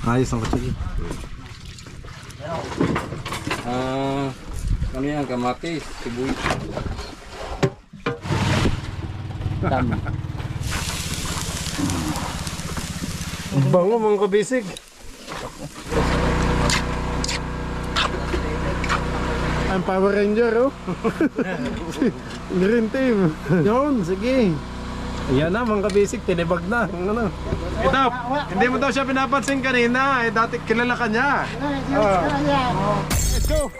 Ayos ang kutsilyo. Ano yan? Kamatis, sibuyas. Tama. Bango mga kabisig. Ang Power Ranger oh. Green team. Yun, sige. Ayan na mga kabisig, tinibag na. Ano? Ito, hindi mo daw siya pinapansin kanina. Dati kilala ka niya. Let's go.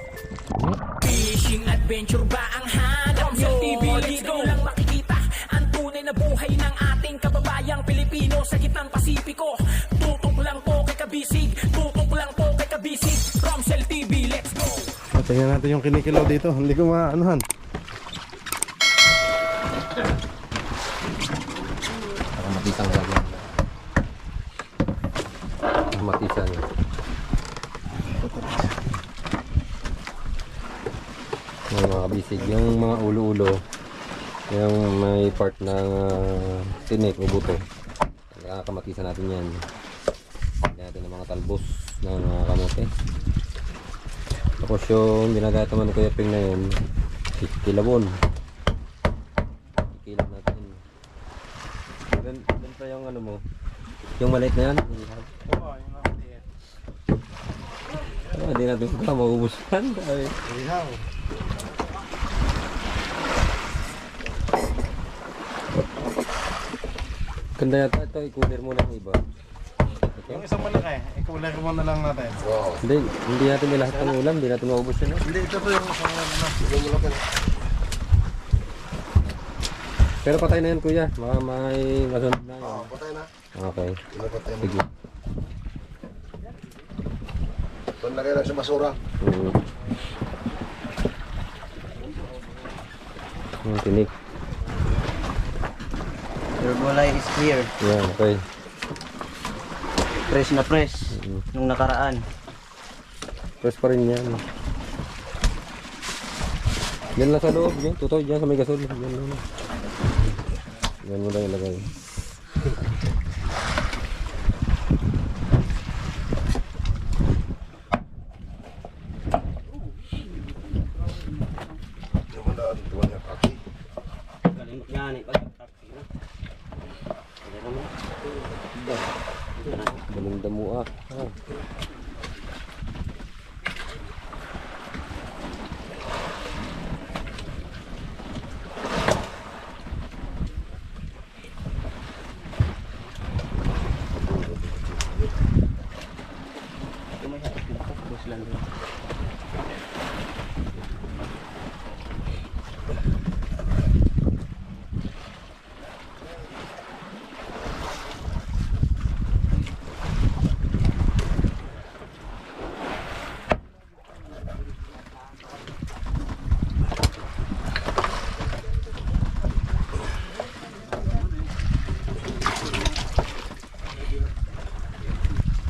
Fishing adventure ba ang hanap nyo? TV, let's go! Lang makikita ang tunay na buhay ng ating kababayang Pilipino sa gitnang Pasipiko. Tutok lang po kay Kabisig, tutok lang po kay Kabisig. Romsel TV, let's go! Tingnan natin yung kinikilaw dito. Hindi ko maanuhan. Matisan lagi. Matisan. Yung mga kabisig, yung mga ulo-ulo, yung may part ng tinik o buto. Kamatisan natin yan. Lagyan natin ng mga talbos ng kamote. Tapos yung ginagaya naman ni Kuya Ping na yun, kilabon. Ikilap natin. Doon pa yung ano mo, yung maliit na yan. Oo, yung nakatiit. Hindi natin ito mauubusan. Ihaw. Ganda yata ito, i-cooler muna ng iba. Yung isang malaki, i-cooler mo na lang natin. Hindi natin may lahat ng ulam, hindi natin maubos yun. Hindi, ito po yung isang malaki. Pero patay na yan kuya, baka may masunod na yun. Patay na. Okay, Patay na. sige. Doon lagay lang sa basura. Yung tinik. Your gulay is here. Yan, okay. Fresh na fresh. Nung nakaraan. Press pa rin yan. Yan lang sa loob, yan. Tutoy, dyan sa may gasol. Yan lang. Yan mo lang ilagay. Naman tuwan niya kaki. Kalimut yan eh. Pag-taxi na. Daming damo ah. Tapos lang doon.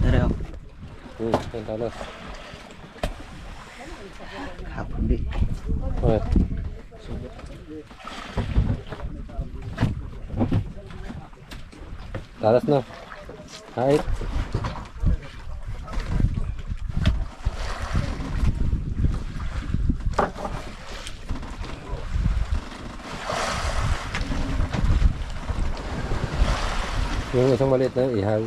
Dari oh. Yan talas. Hapon di. Okay. Talas na. Kahit. Yung isang maliit na ihaw.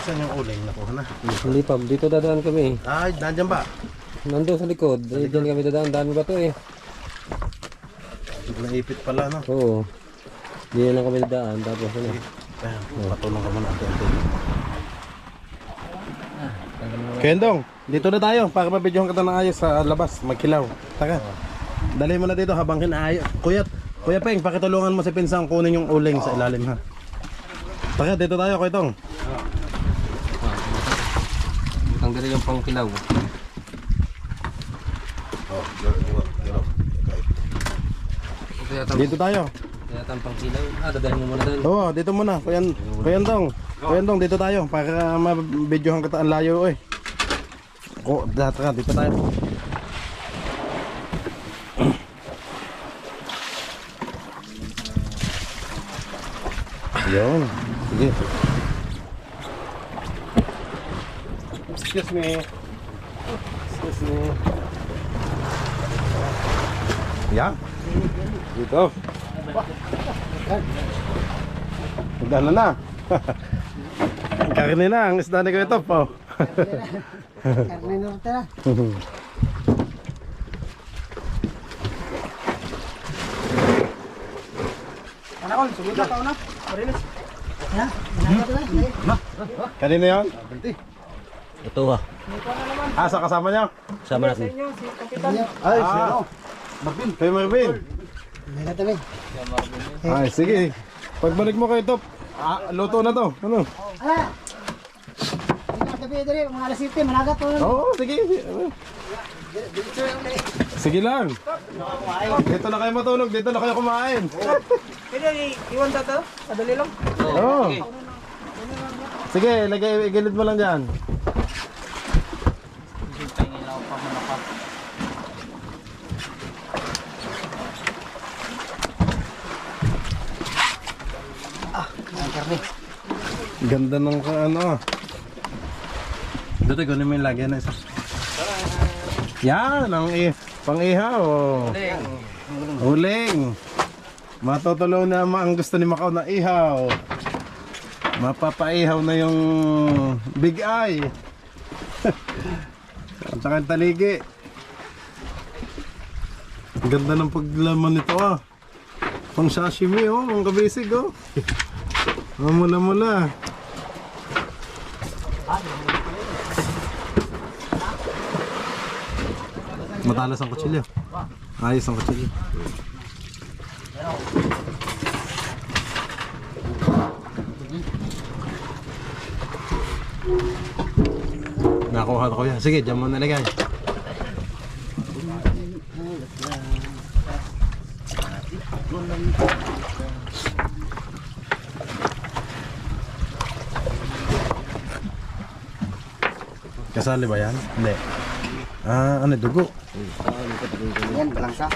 Saan yung uling nakuha na? Hindi pa, dito dadaan kami. Ay, nandiyan ba? Nandun sa likod. Diyan kami dadaan. Dami ba to eh? Naipit pala no? Oo. Hindi lang kami dadaan. Tapos ano. Patulong ka muna. Kendong, dito na tayo para mabidyohan kita ng ayos sa labas, magkilaw. Taka. Dali mo na dito habang kinaayos. Kuya Peng, pakitulungan mo si Pinsang kunin yung uling sa ilalim ha. Taka, dito tayo Kuya Tong. Tanggalin yung pangkilaw. Dito tayo. Kaya tang pangkilaw. Dadahin mo muna doon. Oo, dito muna. Kuya Tong, dito tayo para mabidyohan kita ang layo eh. Dito tayo. Yun. Sige. Excuse me. Excuse me. Yan. Dito. Gano'n na. Karne na. Ang isda ni Kuya Top po. Karne norte na. Anakol, sugod na tao na. Marinis. Ha? Kanina yun? Ito ha. Ah, sa kasama niya? Sama natin. Ay, sino? Marvin. Kay Marvin. Mega tabi. Ay, sige. Pagbalik mo kay Top, luto na to. Ano? Ala! Mega tabi diri, mga alas 7, managat to. Oo, sige. Sige lang. Dito na kayo matulog, dito na kayo kumain. Pwede iwan to? Madali lang. Oo. Sige, lagay, igilid mo lang dyan. Ang karne. Ganda ng ano. Dito, gano'n mo yung lagyan na isa. Yan, ang pang-ihaw. Uling. Matutuloy na ang gusto ni Macau na ihaw. Mapapaihaw na yung big eye. At saka yung taligi. Ang ganda ng paglaman nito ah. Pang sashimi oh, ang kabisig oh. Mula-mula. Matalas ang kutsilyo. Ayos ang kutsilyo. Nakuha ko yan. Sige, dyan mo nalagay. Kasali ba yan? Hindi. Ah, ano, dugo? Yan, balangsa.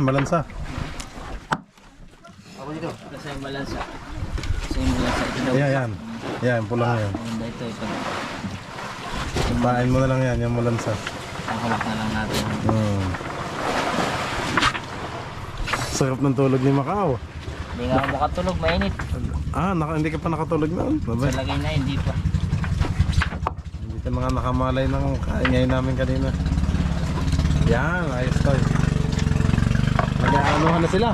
Malansa. Ako dito. Kasi yung balansa. Kasi yung balansa. Ayan, yan. Yan, pulang yan. Ito. Bain mo na lang yan, yung malansa. Pangkamak na lang natin. Sarap ng tulog ni Macau. Hindi nga ako makatulog, mainit. Ah, hindi ka pa nakatulog noon. Babay. Sa lagay na, hindi pa. Hindi ka mga nakamalay ng kaingay namin kanina. Yan, ayos to. Nag-aanuhan na sila.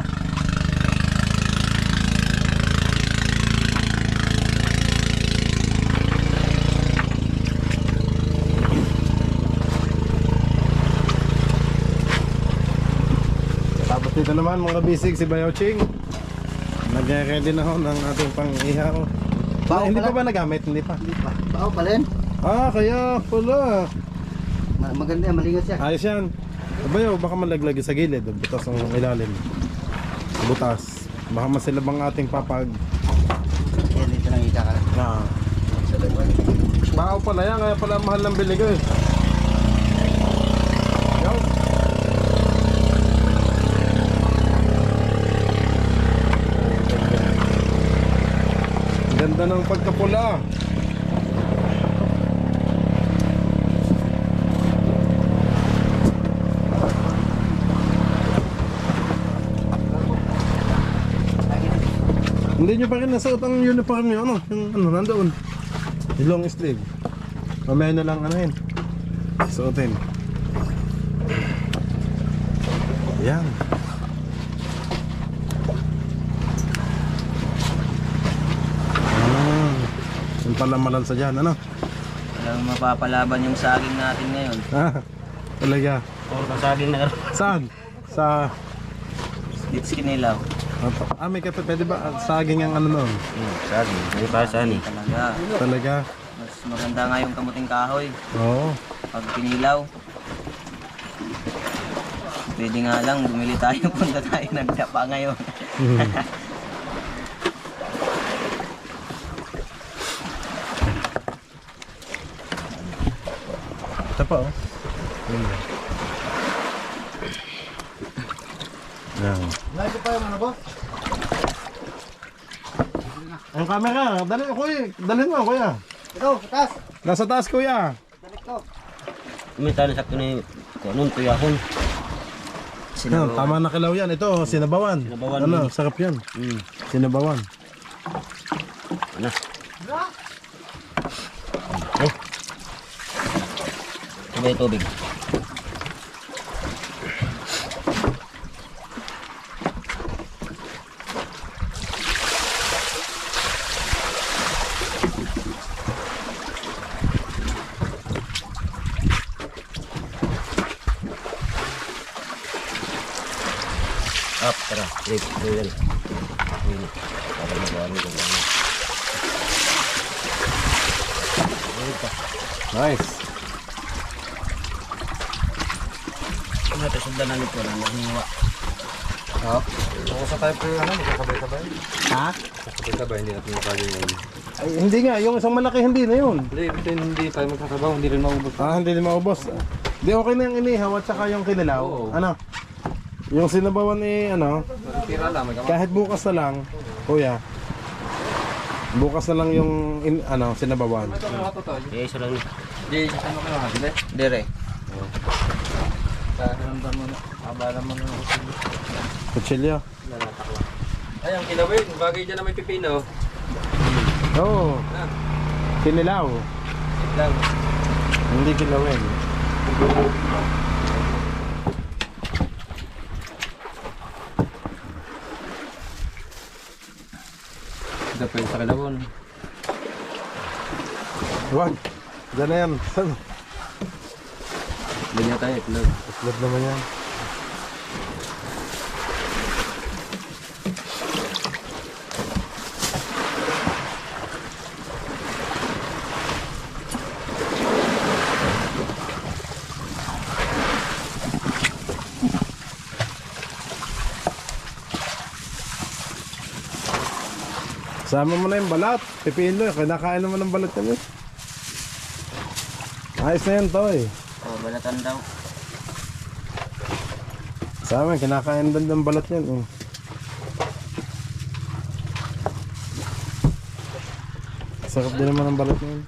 Tapos dito naman mga bisig si Bayaw Ching. Nag-ready na ho ng ating pang-ihaw. Hindi pa ba nagamit? Hindi pa. Hindi pa. Bao pala yan. Ah, kaya pala. Maganda yan, malingat siya. Ayos yan. Bayaw, baka malaglag sa gilid. Butas ang ilalim. Butas. Baka masilabang ating papag. Yan, dito lang ikakala. Ah. Bao pala yan, kaya pala mahal ng bili ko eh. Yaw. Ganda ng pagkapula. Hindi nyo pa rin nasuot ang uniform nyo, ano? Yung ano, nandoon. Yung long sleeve. Mamaya na lang ano yun. Suotin. Yan. Yung pala malansa dyan, ano? Walang mapapalaban yung saging natin ngayon. Ah, talaga. Puro ka saging na rin. Saan? Sa... Dito kinilaw. may kape, pwede ba? Saging ang ano noon? Saging. May pasani. Talaga. Talaga? Mas maganda nga yung kamuting kahoy. Oo. Pag pinilaw. Pwede nga lang, bumili tayo. Punta tayo nagdapa ngayon. Ito pa oh. Yan. Lagi pa yung ano ba? Ang camera, dali kuya. Dalhin mo kuya. Ito, taas. Nasa taas kuya. Dalit ko. May tali sakto na yung anong tuyahon. Yan, tama na kilaw yan. Ito, sinabawan. Sinabawan. Ano, sarap yan. Sinabawan. Ano? Sabay tubig. Up, tara. Wait, wait. Para magawa ko. Nice. Ano ito, sundan na nito na maghiwa. Kung sa tayo po yung ano, magkakabay-sabay. Ha? Magkakabay-sabay, hindi natin makali yun. Ay, hindi nga, yung isang malaki hindi na yun. Hindi tayo magkasabaw, hindi rin maubos. Hindi din maubos. Di okay na yung inihaw at saka yung kinilaw. Oo. Ano? Yung sinabawan ni Tira lang, may kahit bukas na lang, kuya. Bukas na lang yung sinabawan. Eh, isa lang. Hindi, saan mo kayo hindi? Dire. Kakiramdam mo na. Abala mo na ako. Kutsilyo. Ay, ang kilawin, bagay dyan na may pipino. Oo. Kinilaw. Lang. Hindi kilawin. Ito pa yung sa kilawin. Wag. Diyan na yan. Saan? Ganyan tayo, itlog. Islog naman yan. Sama mo na yung balat. Pipino, kinakain naman ng balat yan eh. Ayos na yan to eh. Oh, balatan daw. Sa amin, kinakain din ng balat yan eh. Sarap din naman ang balat yan.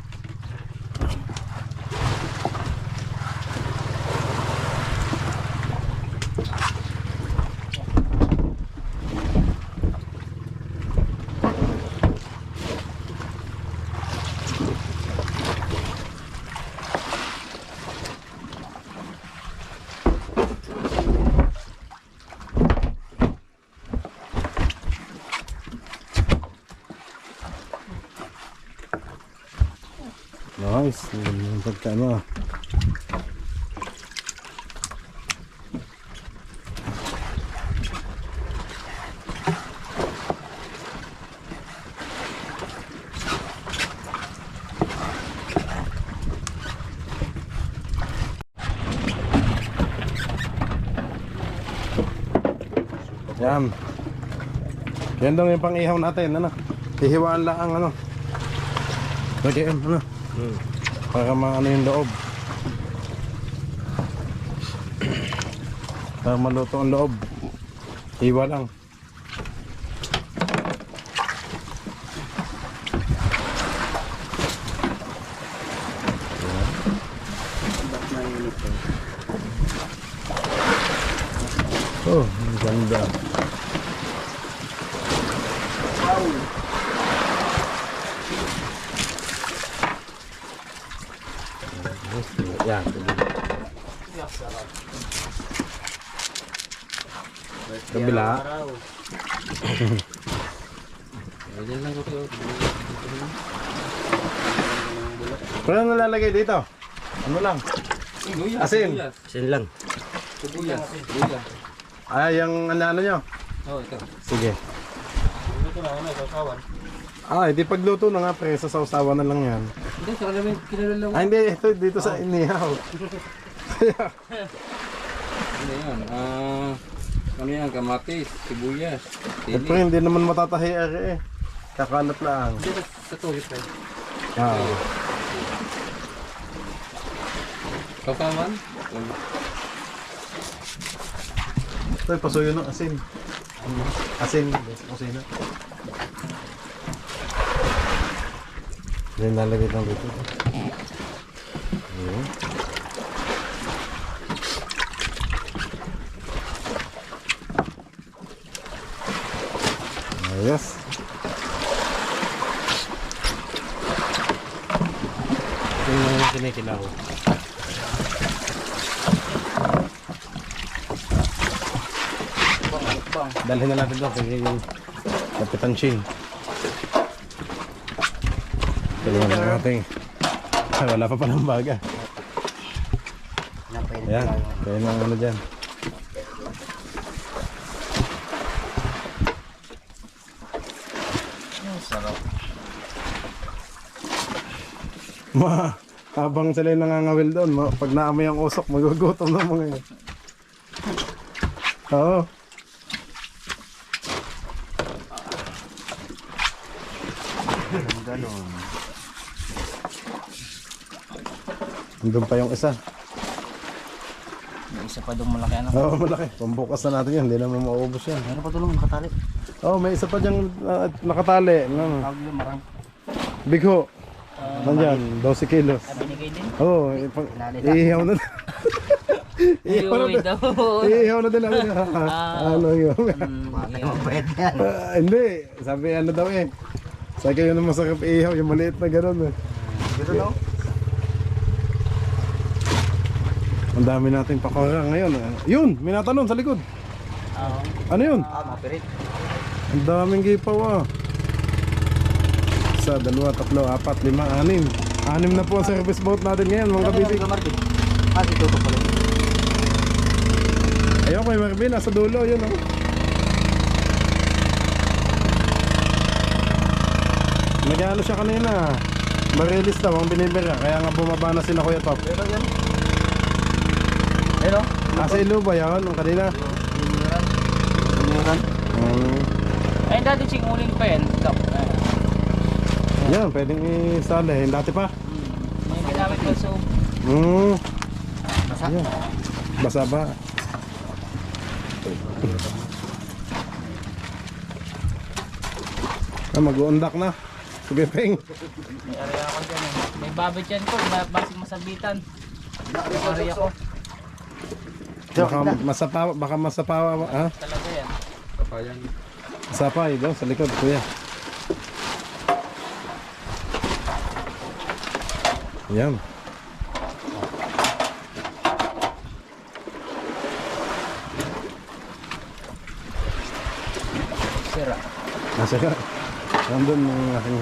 Nice. Yung pagkano. Yan. Yan daw yung pang-ihaw natin, ano? Hihiwaan lang ang ano. Lagyan, ano? Para maano yung loob. Para maluto ang loob. Hiwa lang. Oh, ang ganda. Yan. Kabila. Ganyan lang ko. Pero ano nalalagay dito? Ano lang? Asin. Sin lang. Sibuyas. Ay, yung ano nyo? Oh, ito. Sige. Ito na, ano, sausawan. Hindi pagluto na nga pre, sa sausawan na lang yan. Hindi, sa kalawin, kinalalaw. Hindi, ito dito sa inihaw. Ano yan? Ano yan? Kamatis, sibuyas, Ito sili. hindi naman matatahi eh. Kakalat lang. Hindi, sa tulis tayo. Sausawan? Ito, pasuyo ng asin. Asin, sa kusina. Then lalagay lang dito. Ayan. Ayos. Ito yung kinikilaw. Dalhin na natin ito kay Kapitan Ching. Tulungan na natin. Ay, wala pa palang baga. Ayan, kaya na ano dyan. Habang sila yung nangangawil doon, pag naamoy ang usok, magugutom na mga yun. Oo. Doon pa yung isa. May isa pa doon malaki ano. Oo, malaki. Pambukas na natin yan, hindi naman mauubos yan. Meron pa tulong makatali. Oo, may isa pa dyan nakatali. Ano? Tawag yung marang. Bigho. Nandyan, 12 kilos. Binigay din. Oo, iihaw na. Iihaw na din. Iihaw na din namin. Ano yun? Mabait yan. Hindi, sabi ano daw eh. Sabi kayo na masakap iihaw, yung maliit na gano'n eh. Gano'n no? Ang dami nating pakora ngayon. Yun, may natanong sa likod. Ano yun? Mapirit. Ang daming gipaw ah. Isa, dalawa, tatlo, apat, lima, anim. Anim na po ang service boat natin ngayon mga kabisig. Dito pa pala. Ayun kay Marvin, nasa dulo, yun oh. Nag-ano siya kanina. Marilis daw ang binibira, kaya nga bumaba na sila Kuya Top. Hello? Nasa ilo ba yun? Ang kanina? Umuran. Ay, dati ching uling pa yan. Yan, pwedeng isali. Dati pa? May ginamit pa so. Basa? Yan. Basa ba? Mag-uundak na. Sige, Peng. May area ako dyan eh. May babit yan ko. Basing masabitan. May area ko. Baka masapawa, ha? Talaga yan. Sapay, doon sa likod, kuya. Yan. Sira. Masaya. Nandun ang aking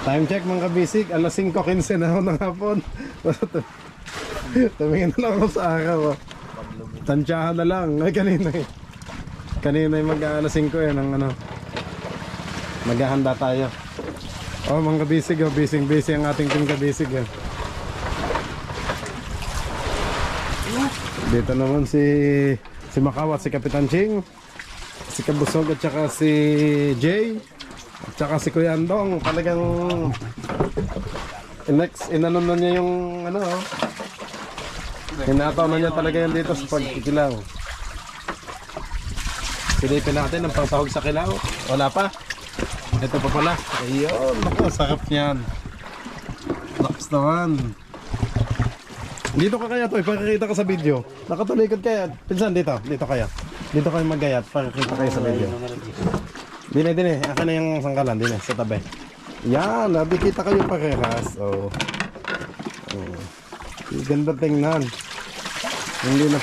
time check mga kabisig. Alas 5:15 na ako ng hapon. Tumingin na lang ako sa araw. Oh. Tansyahan na lang. Ay, kanina eh. Kanina yung mag-alas 5 eh. Ng ano. Maghahanda tayo. Oh mga kabisig. Oh. Busy ang ating team kabisig. Eh. Dito naman si Macau at si Kapitan Ching. Si Kabusog at saka si Jay. At saka si Kuya Andong. Talagang inanon na niya yung ano oh. Hinataw na niya talaga yan dito sa pagkikilaw. Silipin natin ang pangsahog sa kilaw. Wala pa. Ito pa pala. Ayun, sarap niyan. Lakas naman. Dito ka kaya to, ipakikita ka sa video. Nakatalikod kaya. Pinsan dito, dito kaya. Dito kayo magayat para kita kayo sa video. Dine, akin na yung sangkalan, dine, sa tabi. Yan, nabikita kayo parehas. Oh. Ganda tingnan. Hindi na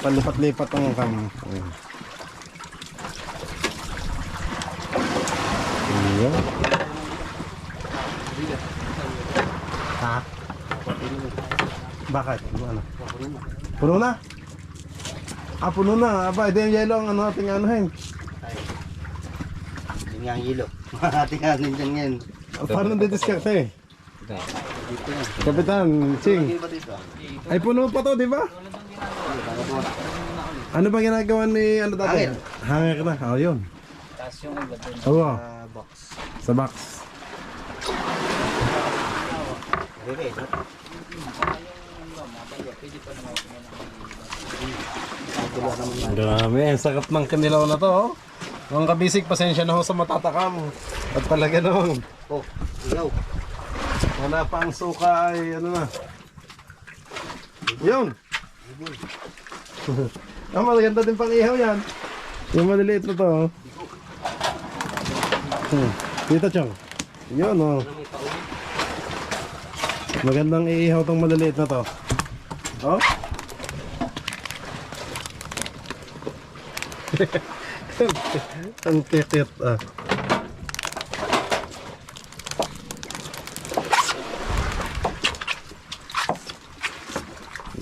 palipat-lipat ang cam. Ayan. Ha? Bakit? Ano? Puno na? Ah, puno na. Aba, ito yung yelo ang ano ating anuhin. Yun nga ang hilo. Ating anin dyan ngayon. Paano didiskarte? Kapitan, Ching. Ay, puno pa to, di ba? Ano ba ginagawa ni ano dati? Hanger na. Oh, yun. Tapos yung iba dun. Oo. Box. Sa box. Grabe, ang sakap ng kanilaw na to. Oh. Mga kabisig, pasensya na ho sa matatakam. At talaga naman, Oh, iyaw. Wala pa ang suka ay ano na. Yun. Maganda din pang ihaw yan. Yung maliliit na to. Oh. Dito, Chong. Yun, oh. Magandang iihaw tong maliliit na to. Oh. Ang kikit, ah.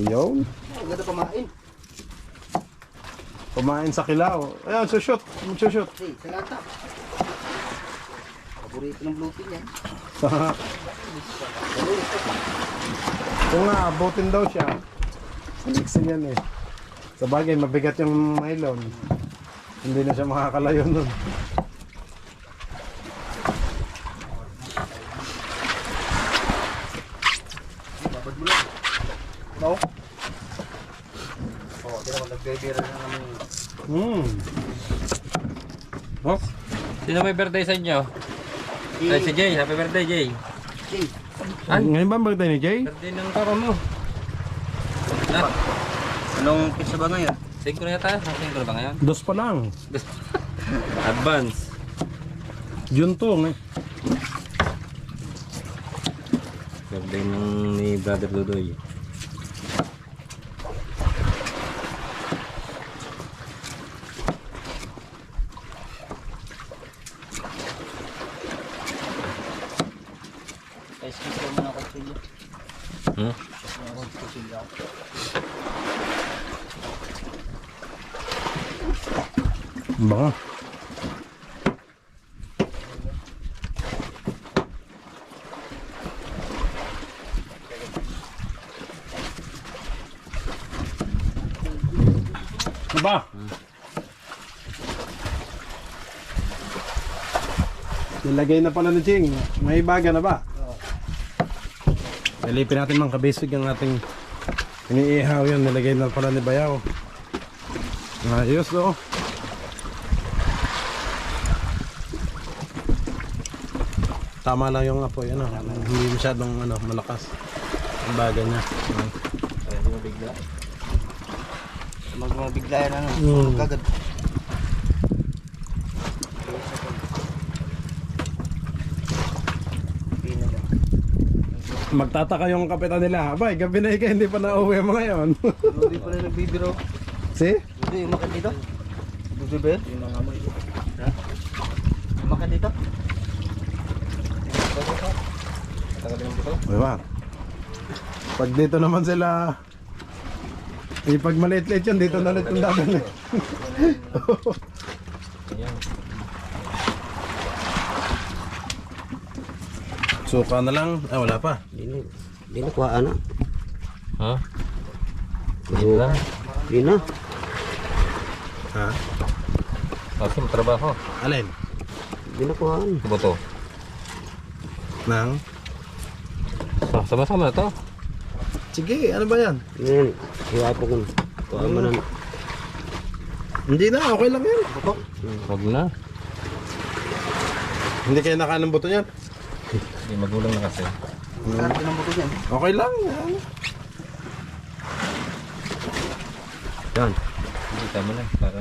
Yun. Ang ganda kumain. Kumain sa kilaw. Ayan, shoot. Shoot. Hey, salata. Paborito ng bluefin yan. Kung nga, abutin daw siya. Mixin yan eh. Sa bagay, mabigat yung nylon. Hindi na siya makakalayo nun. No? Oh, di naman nagbibira na namin. Oh, Sino may birthday sa inyo? Ay, si Jay. Happy birthday, Jay. Hey, ngayon ba ang birthday ni Jay? Birthday ng karo mo. Na, anong pizza ba ngayon? 5 na yata. 5 na ba ngayon? Dos pa lang. Advance. June 2 eh. Birthday ng ni Brother Dudoy. Guys, gusto mo na ako sila. Hmm? Baka. Diba? Nilagay na pala ni Ching. May baga na ba? Nalipin natin mga kabisig ang ating iniihaw yun. Nilagay na pala ni Bayaw. Ayos oh. Tama lang yung apoy, ano, hindi masyadong ano, malakas ang baga niya. Magbigla yan ano. Kagad. Magtataka yung kapitan nila. Abay, gabi na ikaw, hindi pa na-uwi mo ngayon. Hindi pa rin nagbibiro. See? Hindi, umakan dito. Bubibir? Umakan dito. Diba? Pag dito naman sila, pag maliit-liit yan, dito na ulit yung daban eh. Suka na lang. Ah, wala pa. Hindi na kuha na. Ha? Hindi lang. Hindi na. Ha? Kasi matrabaho. Alin? Hindi na kuha na. Ito ba to? Nang? Sama-sama na to. Sige, ano ba yan? Yan. Hiwa po ko na. Kuha mo na. Hindi na, okay lang yan. Huwag na. Hindi kayo nakain ng buto yan. Hindi magulang na kasi. Karte ng buto yan. Okay lang. Yan. Yan. Hindi tama na. Para...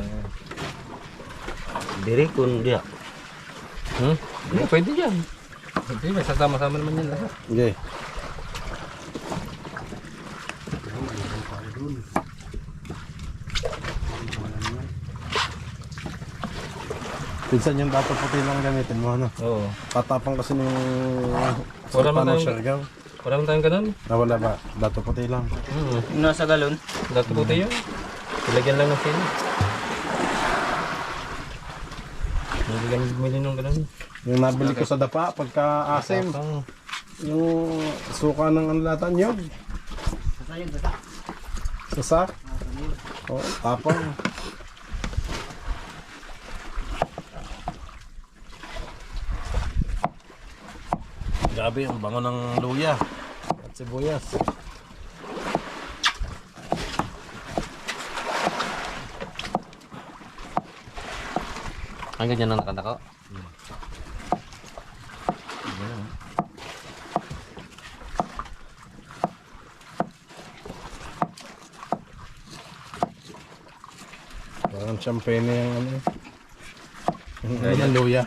Diri kun dia. Hmm? Hindi, pwede yan. Pwede, may sasama-sama naman yan lahat. Okay. Pinsan yung dato puti lang gamitin mo, ano? Oo. Patapang kasi ng Wala man paano tayong- siargaw. Wala naman tayong ganun. Wala ba? Dato puti lang. Nasa galon. Dati puti yun. Ilagyan lang ng sili. Hindi lang bumili ng ganun. Yung nabili ko sa dapa, pagka asim, Tapang. yung suka ng anlatan yun. Sasak. Oh, tapang. Grabe, ang bango ng luya at sibuyas. Ang ganyan ang nakanta ko. champagne yung ano. Yung luya.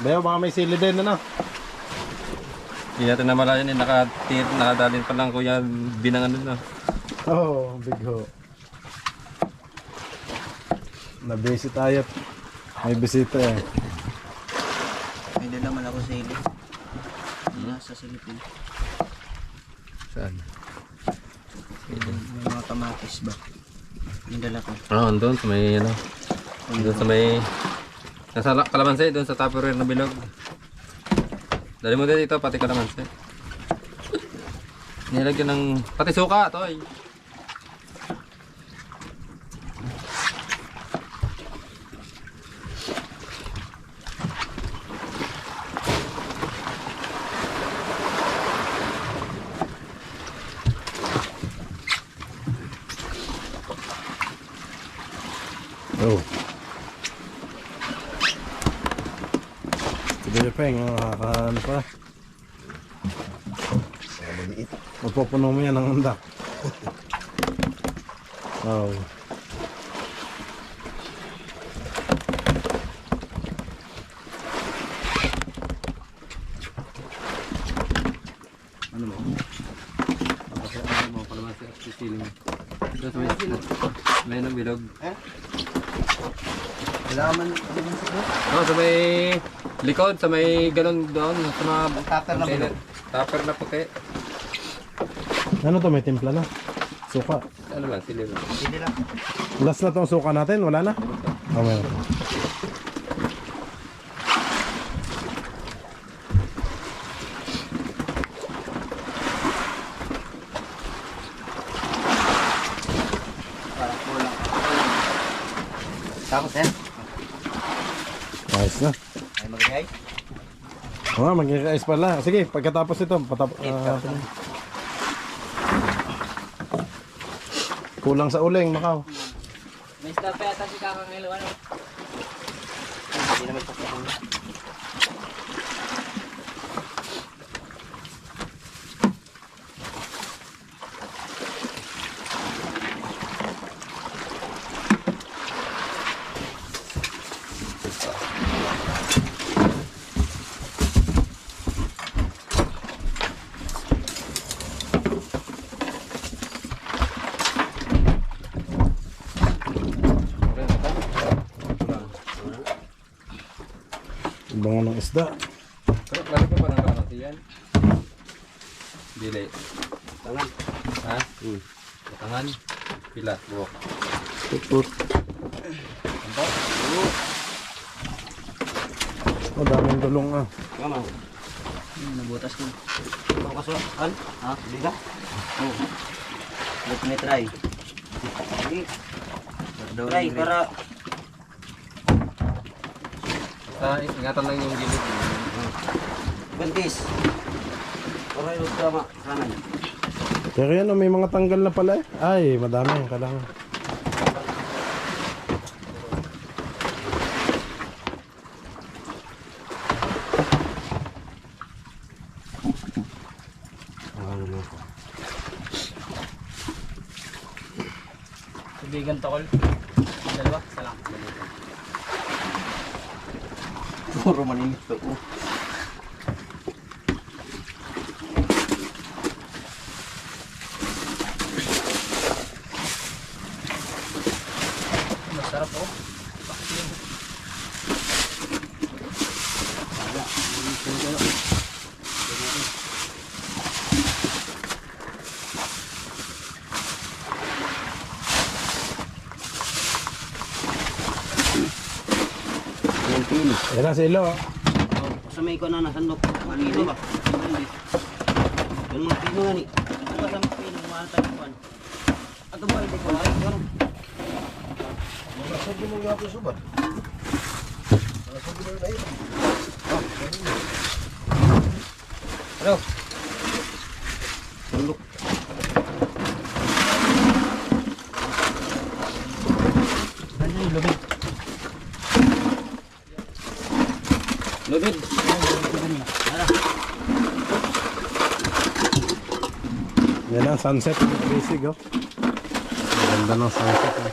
Bayo, baka may sili din, ano? Hindi natin namalayan eh, nakadalin pa lang kuya binangan na. Oo, big ho. Na-busy tayo. May bisita eh. May dala man ako sa ili. Nasa silipin. Saan? May mga kamatis ba? Yung dala ko. Doon sa may ano. Doon sa may nasa kalamansi, doon sa tupperware na bilog. Dali mo din ito, pati kalamansi. Nilagyan ng pati suka, toy. Oh. Sige pa yung nakakaano pa. Maliit. Mapupuno mo yan ng undak. Oh. Ano mo? Ano mo kalamansi at sisiling. Doon sa may ng bilog. Wala man Sa may likod, sa may galon doon, sa mga Tupper na bilog. Tupper na puti. Ano to, may timpla na? Suka. Ano lang, sili lang. Hindi lang. Last na tong suka natin, wala na? Oh, meron. Parang kulang. Tapos Ayos na. ay mag-guys. Oh, mag-ice pala. Sige, pagkatapos ito, kulang sa uling, Macau. May star pa yata si Kakang Elo, ano? Hindi naman ito. Ibangan ng isda. Pero lalo pa ng kalamansi yan. Dili. Tangan. Ha? Tangan. Pila. Buwak. Tutut. Oh, daming dulong ah. Kama. Nabutas ko. Ikaw kaso, Al? Ha? Hindi ka? Oo. Let me try. Try para Ingatan lang yung gilid. buntis. Para yung sama kanan. Pero yan, oh, may mga tanggal na pala eh. Ay, madami. Kailangan. Tubigan tokol. Dalawa, isa lang. Puro maninit to. Masarap oh. Ayan na, silo ah. Sa may ko na nasandok. Malino ba? Yung mga pino nga ni. Ano ba sa mga pino? Mga taguan. Ato ba? Ito ba? Ano? Sabi mo nga ako subat. Sabi mo na ito. Ano? Sandok. Ano yung lumit? Lubid. Yan ang sunset mga kabisig oh. Ganda ng sunset oh.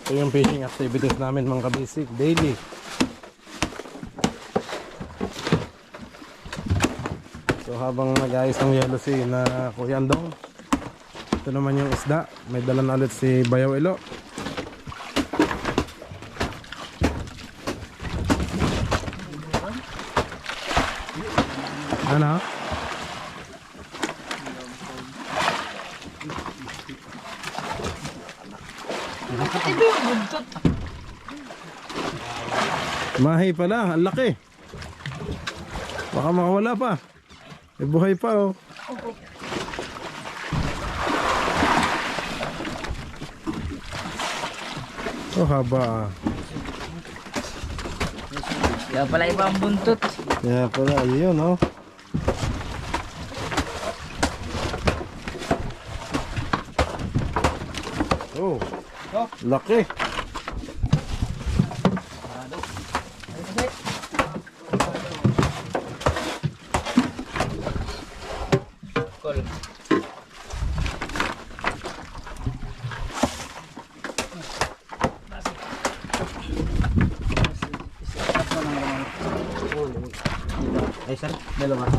Ito yung fishing activities namin mga kabisig, daily. So habang nag-ayos ng yellow sea na Kuya Andong, ito naman yung isda. May dala na ulit si Bayaw Ilo. Ano? Mahi pala, ang laki. Baka makawala pa. May buhay pa oh. Oh haba ah. Kaya pala iba ang buntot. Kaya pala, yun oh. Oh, laki. Ay, sir, dalawa.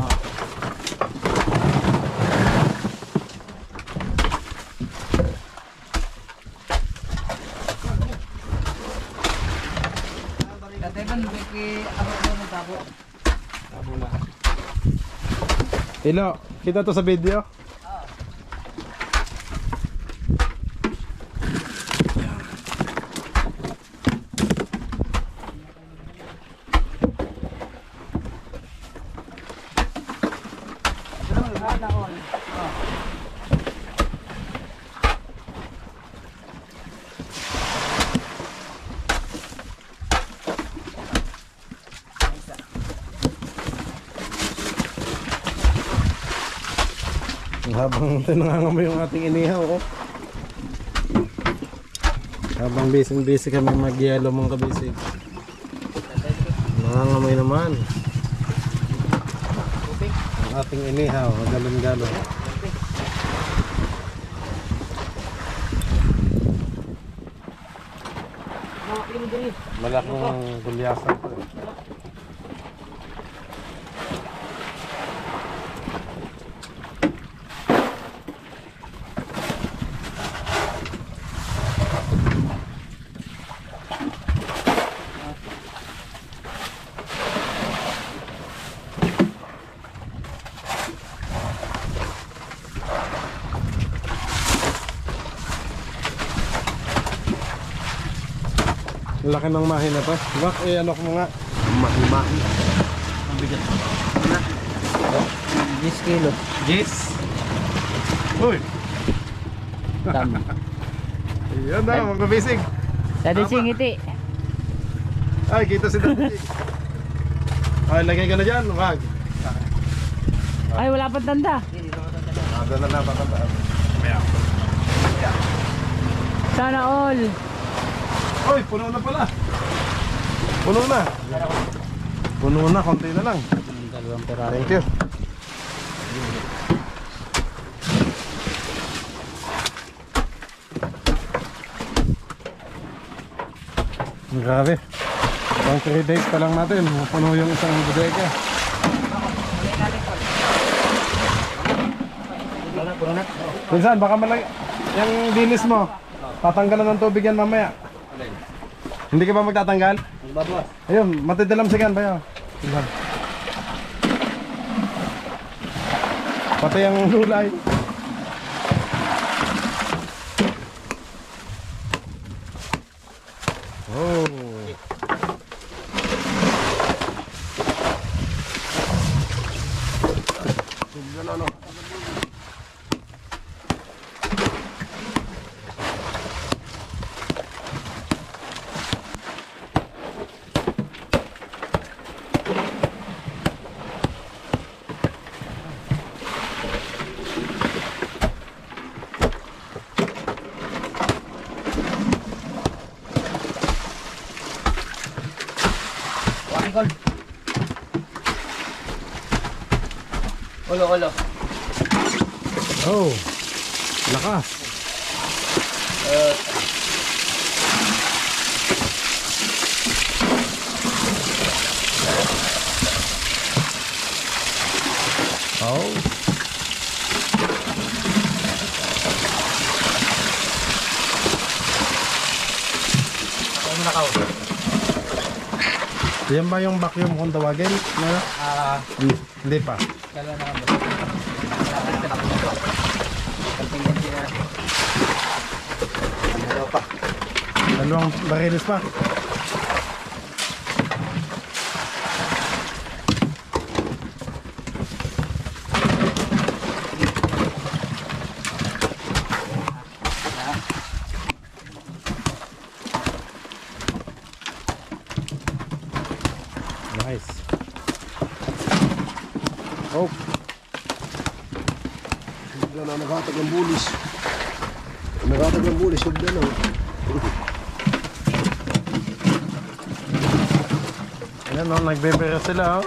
Ilo, kita to sa video? Habang nangangamoy yung ating inihaw oh. Habang busy kami mag-yelo mga kabisig, nangangamoy naman ang ating inihaw, galon-galon. Malaking gulyasan to eh. Laki ng mahi na to. Bak, ano ko nga? Mahi-mahi. 10 kilo. Yes. Uy. Tama. Yan na, mga kabisig. Dati singiti. Ay, kita si Daddy. Ay, lagay ka na dyan. Wag. Ay, wala pang tanda. Ada na lang pakata. Sana all. Uy, puno na pala. Puno na. Puno na, konti na lang. Dalawang peraso. Thank you. Grabe. Pang 3 days pa lang natin. Puno yung isang bodega. Pinsan, baka malaki. Yung dinis mo, tatanggalan ng tubig yan mamaya. Hindi ka ba magtatanggal? Ayun, matidalamsigan ba yun? Pinsan. Pati ang lulay. Oh. Col. Ulo. Oh, lakas. Oh. Yan ba yung vacuum kung tawagin? Ano? Hindi pa. Dalawang barilis pa. Nice. Oh. Bigla na naghatag ng bulis. Naghatag ng bulis, huwag na. Ayan o, nagbebera sila o.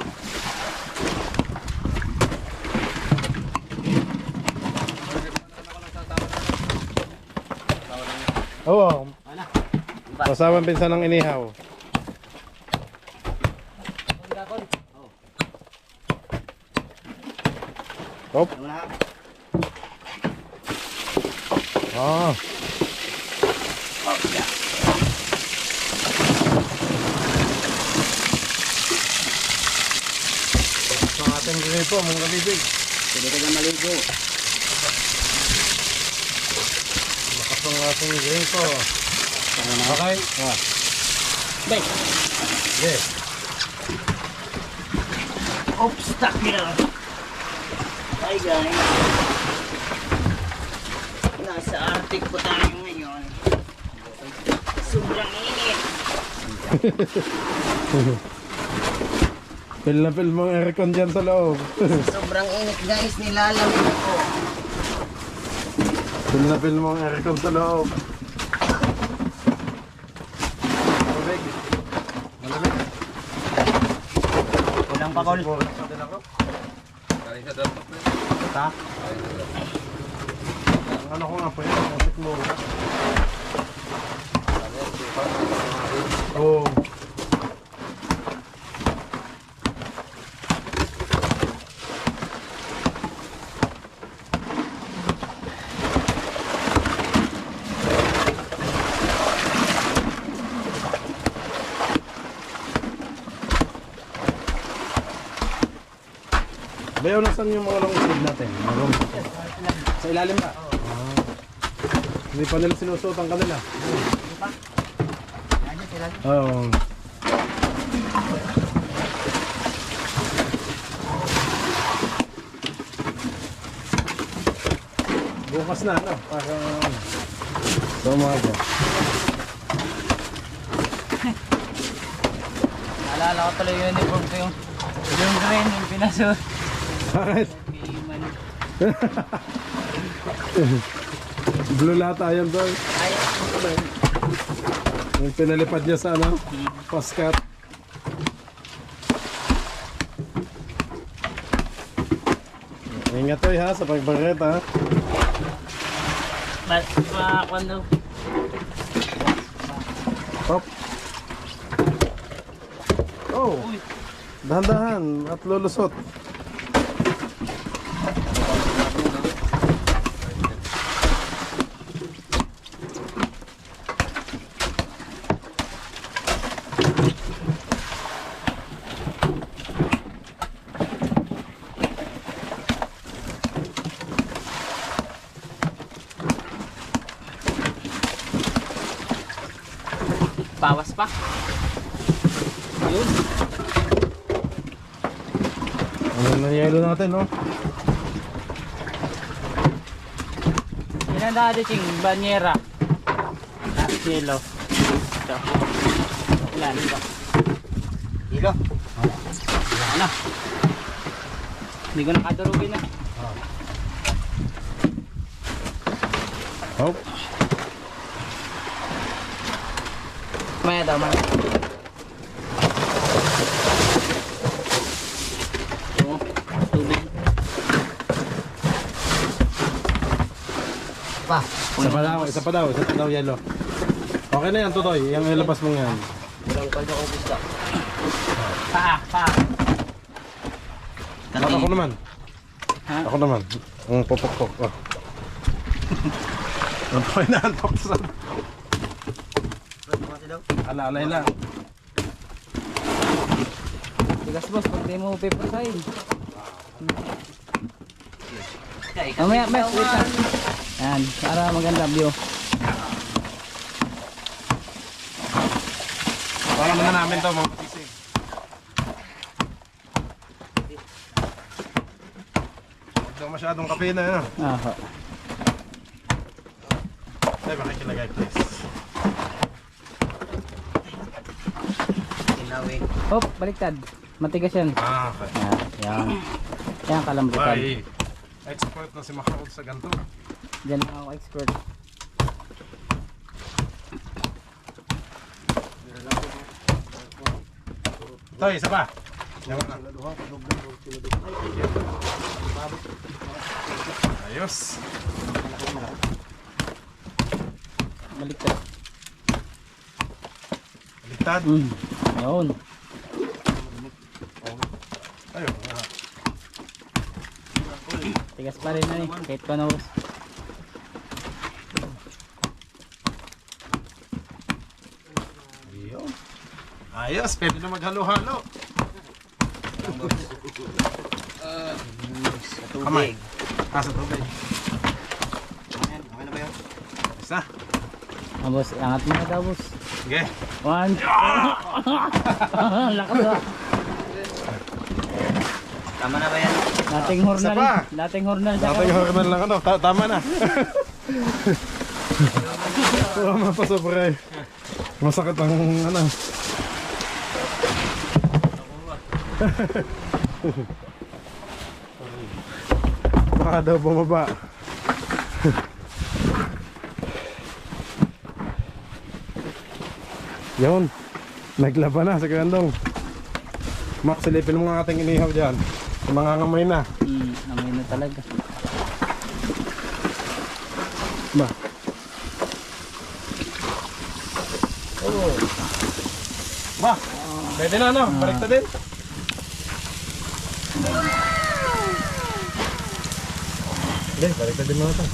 Oo. Kasama pinsan ng inihaw. Hop. Ah. Ang ating gripo, mga kabibig. Pwede ka na maligo. Lakas ang ating gripo. Okay? Bay. Yes. Oops, stuck here. Hi guys. Nasa Arctic po tayo ngayon. Sobrang init. Feel na feel mo ang aircon dyan sa loob. Sobrang init guys, nilalamig ako. Feel na feel mo ang aircon sa loob. Kulang pa Col. Ha? Ang ano ko nga pa yun, musik mo. Oo. Bayaw, nasan yung mga long sleeve natin? Sa ilalim ba? Hindi pa nila sinusuot ang kanila. Oo. Bukas na, ano? Para sa umaga. Naalala ko tuloy yung uniform ko yung green yung pinasot. Bakit? Blue lata yan doon. Yung pinalipad niya sa ano? Paskat. Ingat to ha sa pagbaret ha. But, ano? Hop. Oh. Dahan-dahan at lulusot. Bawas pa. Yun. Ano na yelo natin, no? Yan ang dating banyera. Last yellow. Ito. Ilan ito? Hilo. Wala na. Hindi ko nakadurugin na. Hop. Maya daw man. pa. Isa pa daw, yellow. Okay na yan, Tutoy. Yung ilabas mo yan. Walang kaldo ko gusto. Pa. Ba't ako naman? Ha? Ako naman. Ang popok-pok. Oh. Ang po'y naantok sa... Ala-alay lang. Tigas boss, pag di mo pipasahin. Mamaya, wait lang. Yan, para maganda view. Para naman namin to mga kapisig. Huwag daw masyadong kape na yun. Aha. Ay, makikilagay please. Inawi. Hop, baliktad. Matigas yan. Okay. Yan. Yan, kalambutan. Bye. Expert na si Makaod sa ganito. Diyan lang ako expert. Ito, isa pa. Yaman na. Ayos. Baliktad. Baliktad. Yun. Ayun. Tigas pa rin na eh. Kahit pa na boss. Ayun. Ayos, pwede na maghalo-halo. Kamay. Sa tubig. Okay na ba yun? Isa. Ah, boss, angat mo na daw boss. Sige. 1. Lakas ba? Tama na ba yan? Dating hornal. Isa pa. Dating hornal. Dating hormon lang ano, tama na. Tama pa sobra eh. Masakit ang ano. Baka daw bumaba. Yun. Naglaban na sa kandong. Max, silipin mo nga ating inihaw dyan. Mangangamoy na. Amoy na talaga. Ba? Ba? Pwede na no? Balik na din. Hindi, balik na din mga ito.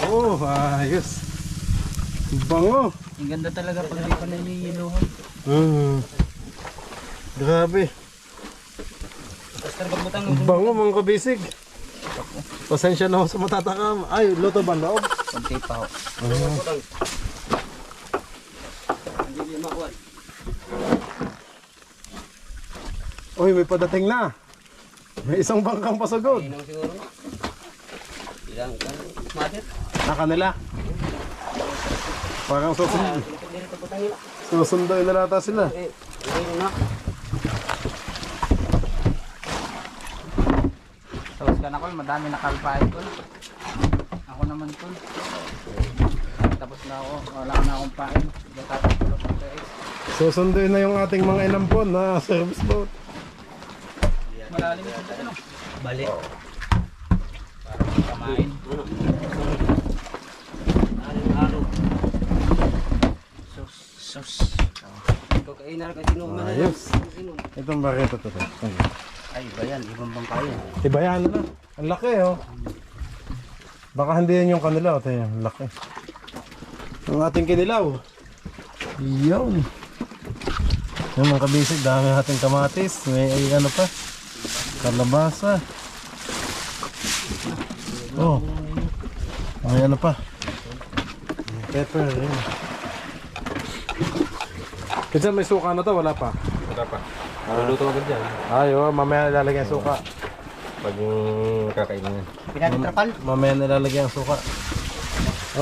Oh, ayos. Bango. Ang ganda talaga pag di pa naniniluhan. Grabe. Bango mga kabisig. Pasensya na ako sa matatakam. Ay, luto ba loob? Kunti pa ho. Uy, may padating na. May isang bangkang pasagod. Inom siguro. Ilang kan? Smarter? Na kanila. Parang susundoy na lata sila. Inom na. Tapos ka na ko, madami nakalpain ko. Ako naman ko. Tapos na ako, wala na akong pain. Diyan tatapulot ng guys. Susundoy na yung ating mga inampon na service boat. Malalim yung ano. Balik. Parang kamain. Araw. Sus. Kokainar kasi nung Ayos. Itong bakit ito. Ay, ba yan? Ibang bangka yan. Iba yan na. Ang laki oh. Baka hindi yan yung kanila. Ito yan, ang laki. Ang ating kinilaw. Yun. Yung mga kabisig, dami ating kamatis. May ay, ano pa. Kalabasa. Oh. May ano pa. Pepper. Yun. Kasi may suka na to, wala pa. Wala pa. Maluluto agad dyan. Ayo, mamaya nilalagay ang suka. Pag kakainin yan. Pinatitrapal. Mamaya nilalagay ang suka.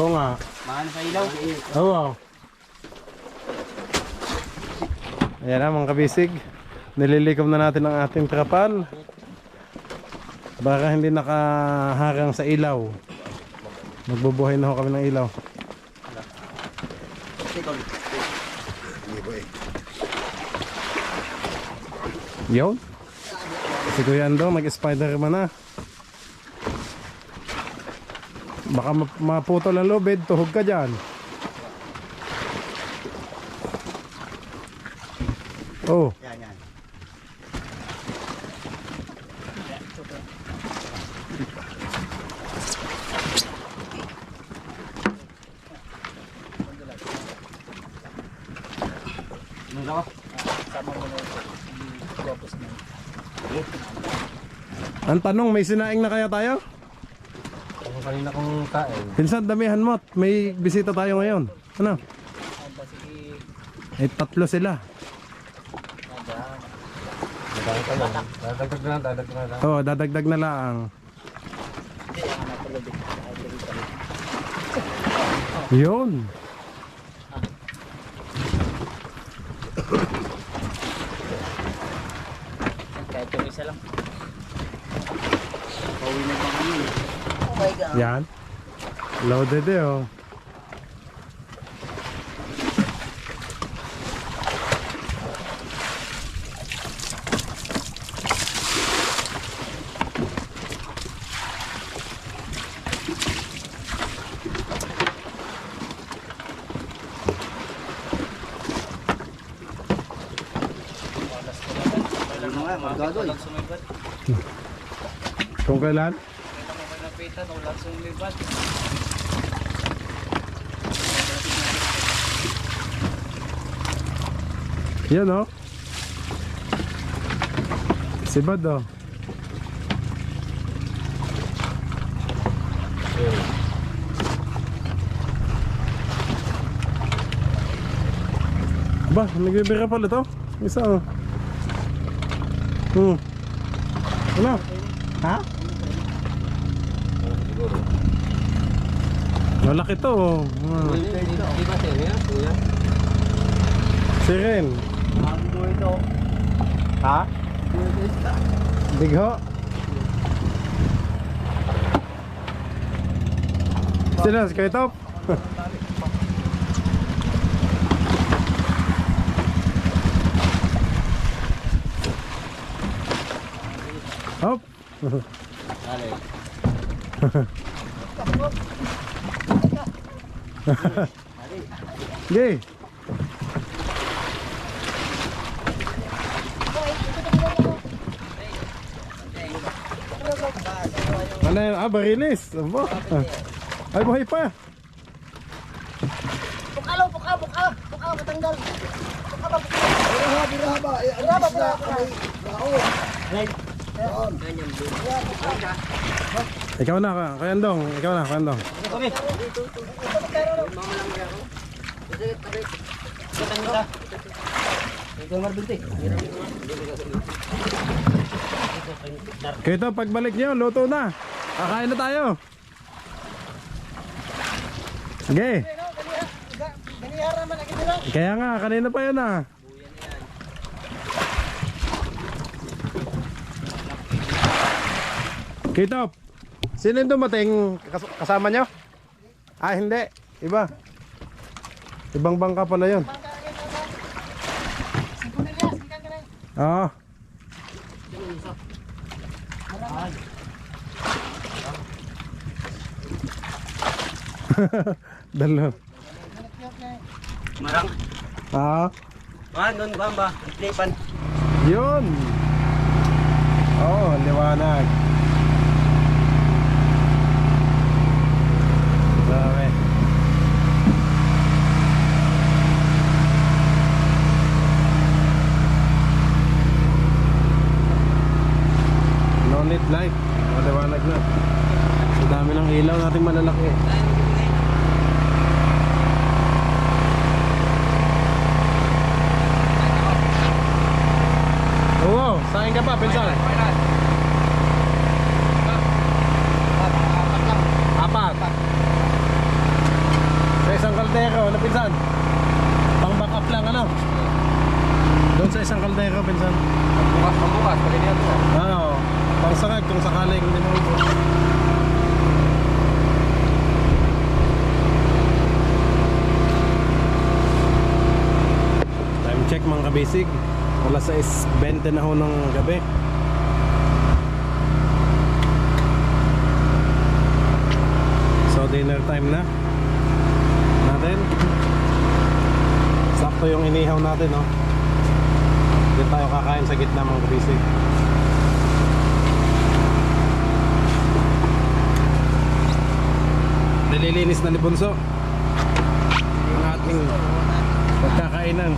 Oo nga. Mahal sa ilaw. Oo. Ayan na mga kabisig. Nililikom na natin ang ating trapal. Baka hindi nakaharang sa ilaw. Magbubuhay na ho kami ng ilaw. Yun. Si Kuya Andong nag-Spider-Man na. Baka maputol ang lubid, tuhog ka dyan. Oh. Yan, yan. Ano daw? Sama mo na yung gopos na. Ang tanong, may sinaing na kaya tayo? Ang kanina kong kain. Pinsan, damihan mo. May bisita tayo ngayon. Ano? Aba, sige. Eh, 3 sila. Madami ka lang. Dadagdag na lang. Oo, dadagdag na lang. Yun. Kahit yung isa lang. Pauwi na bang ano? Yan. Loaded eh, oh. Ano nga, margado eh. Kung kailan? Kita mo may napitan, ulang sumibat. Yan, oh. Sibad, oh. Ba, nagbibira pala to. Isa, oh. Ano? Ha? Siguro. Malaki to, oh. Di ba sir yan? Kuya? Siren. Ang ito. Ha? Bigho. Sino? Si Kuya Top? Hop. Gay. Ano yun? Ah, barilis. Abo. Ay, buhay pa. Biraha ba? Ano isda? Ikaw na, Kayandong. Ikaw na, Kayandong. Okay. Ito marbinte. Kaya ito, pagbalik nyo, luto na. Kakain na tayo. Sige. Kaya nga, kanina pa yun ah. Kitop, sino yung dumating kasama nyo? Ah, hindi. Iba. Ibang bangka pala yun. Oo. Dalo. Marang. Ah, Doon bamba. Flipan. yun. Oh, liwanag. Sabi. No need light. Maliwanag na. Sa dami ng ilaw nating malalaki. Oo, saan ka pa, pinsan? Apat. Sa isang kaldero, ano pinsan? Pang back up lang, ano? Doon sa isang kaldero, pinsan. Pambukas, pwede niya ito. Ano? Pang sagad kung sakaling hindi mo ubos. Time check mga kabisig. Alas 6:20 na ho ng gabi. So time na natin. Sakto yung inihaw natin, no? Dito tayo kakain sa gitna mga kabisig. Nililinis na ni Bunso ang ating pagkakainan.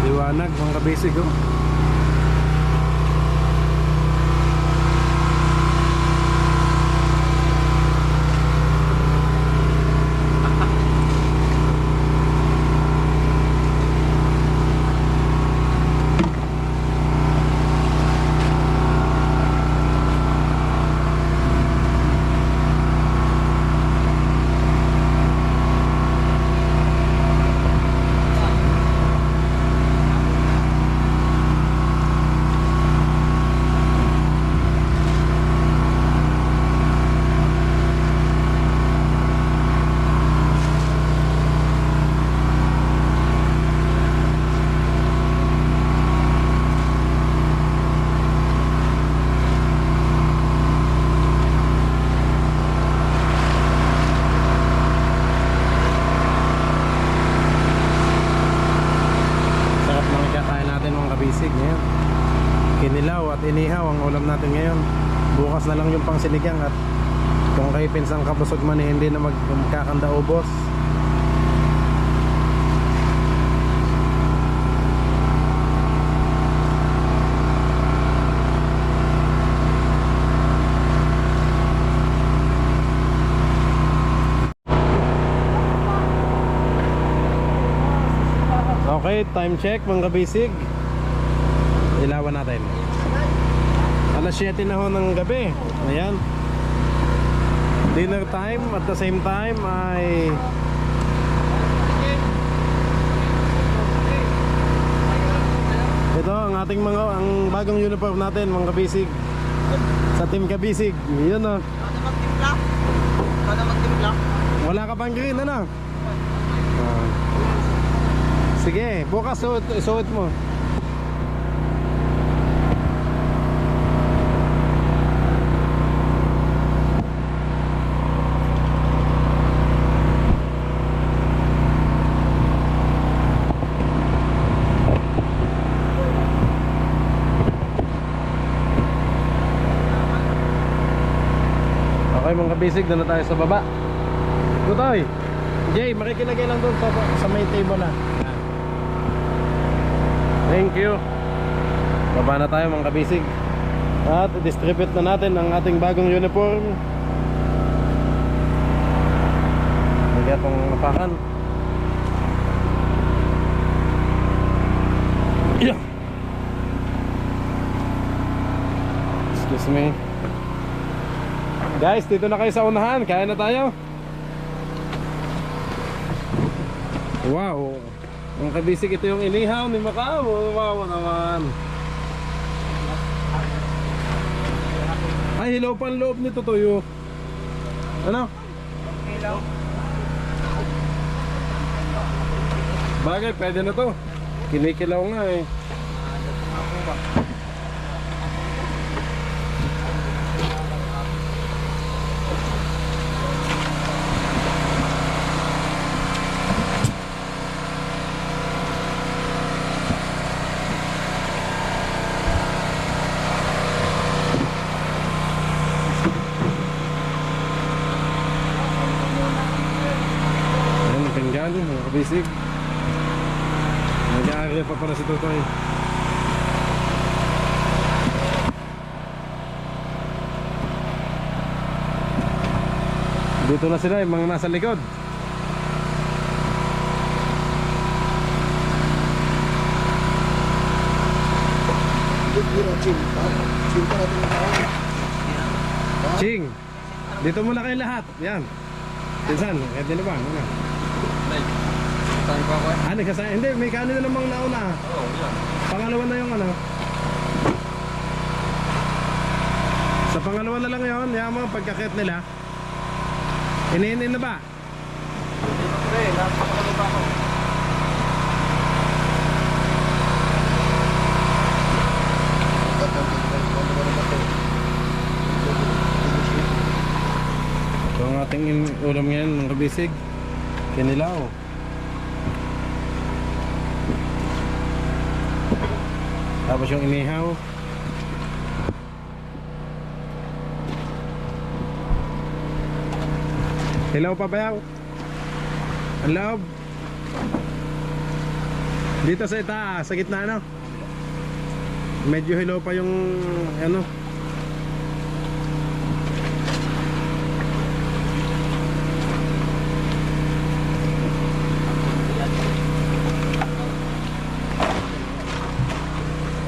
Liwanag mga kabisig, oh. Kinilaw at inihaw ang ulam natin ngayon. Bukas na lang yung pang sinigang, at kung kay pinsang kabusog man hindi na magkakanda ubos. Okay, time check mga kabisig. Ilawan natin. Alas 7 na ho ng gabi. Ayan. Dinner time. At the same time ay ito ang ating ang bagong uniform natin mga kabisig. Sa Team Kabisig. Yun o. Wala ka pang green, ano? Sige, bukas suot mo. Okay mga kabisig, doon na tayo sa baba. Tutoy, Jay, makikilagay lang doon sa may table na. Thank you. Baba na tayo mga kabisig. At distribute na natin ang ating bagong uniform. Hindi atong napakan. Yeah. Excuse me. Guys, dito na kayo sa unahan. Kaya na tayo. Wow. Ang kabisig, ito yung inihaw ni Macau. Wow naman. Ay, hilaw pa ang loob nito, Toyo. Ano? Hilaw. Bagay, pwede na to. Kinikilaw nga eh. kabisig. Nag-aarya pa para si Tutoy. Dito na sila, yung mga nasa likod. Ching pa natin yung tao. Ching, dito muna kayo lahat. Yan. Pinsan, kahit din ba? Ano? Saan pa ako eh? Nagkasaya. Hindi, may kanin na namang nauna. Oo, yan. Pangalawa na yung ano. Sa pangalawa na lang yun, yung mga pagkakit nila. Iniinin na ba? Pre, napakalo ba ako? Ito ang ating ulam ngayon, mga kabisig. Kinilaw. Tapos yung inihaw. Hilaw pa bayaw. Ang loob. Dito sa itaas, sa gitna ano. Medyo hilaw pa yung ano.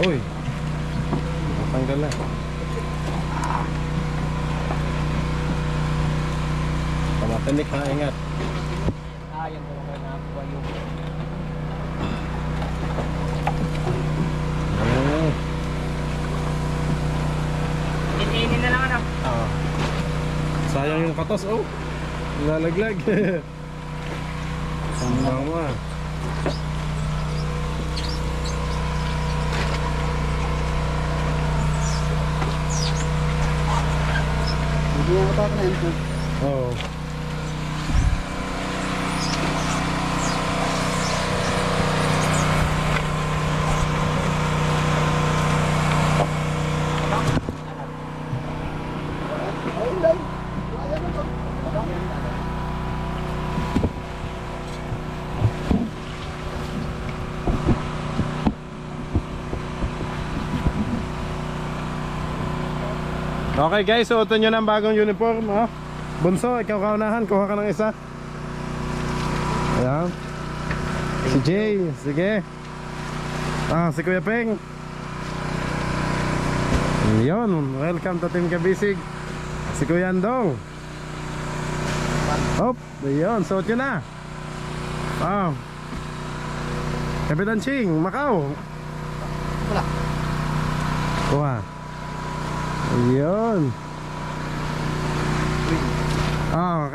Uy. Matanggal na. Pamatanik ha, ingat. Yan ko lang na ako yung Iniinin na lang ano. Sayang yung katos, oh. Lalaglag. Ang mama. Hindi nga matapos na yun. Oo. Okay guys, suotin nyo ng bagong uniform, ha? Bunso, ikaw kaunahan, kuha ka ng isa. Ayan. Si Jay, sige. Si Kuya Peng. Yun, welcome to Team Kabisig. Si Kuya Andong. Hop, yun, suot nyo na. Kapitan Ching, Macau. Wala. Kuha. Ayun.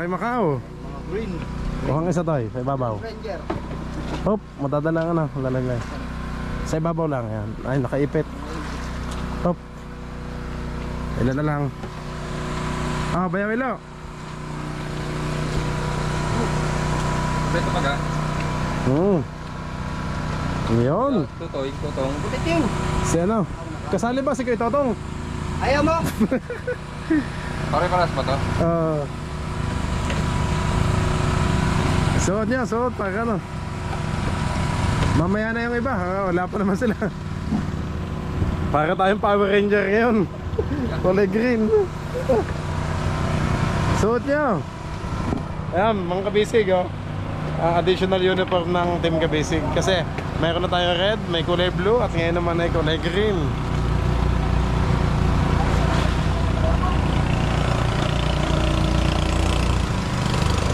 Kay Macau. Mga green. Kuha isa toy, sa ibabaw. Ranger. Hop, matadala nga na, lalagay. Sa ibabaw lang yan. Ay, nakaipit. Hop. Ilan na lang. Bayaw ilo. Beto pa ga? Yun. Tutoy, tutong. Butiting. Si ano? Kasali ba si Kuya Totong? Ayaw mo. Pare-paras pa to? Suot niya, suot. Pag ano. Mamaya na yung iba. Wala pa naman sila. Para tayong Power Ranger ngayon. Kulay green. Suot niya. Ayan, mga kabisig, oh. Additional uniform ng Team Kabisig. Kasi mayroon na tayo red, may kulay blue, at ngayon naman ay kulay green.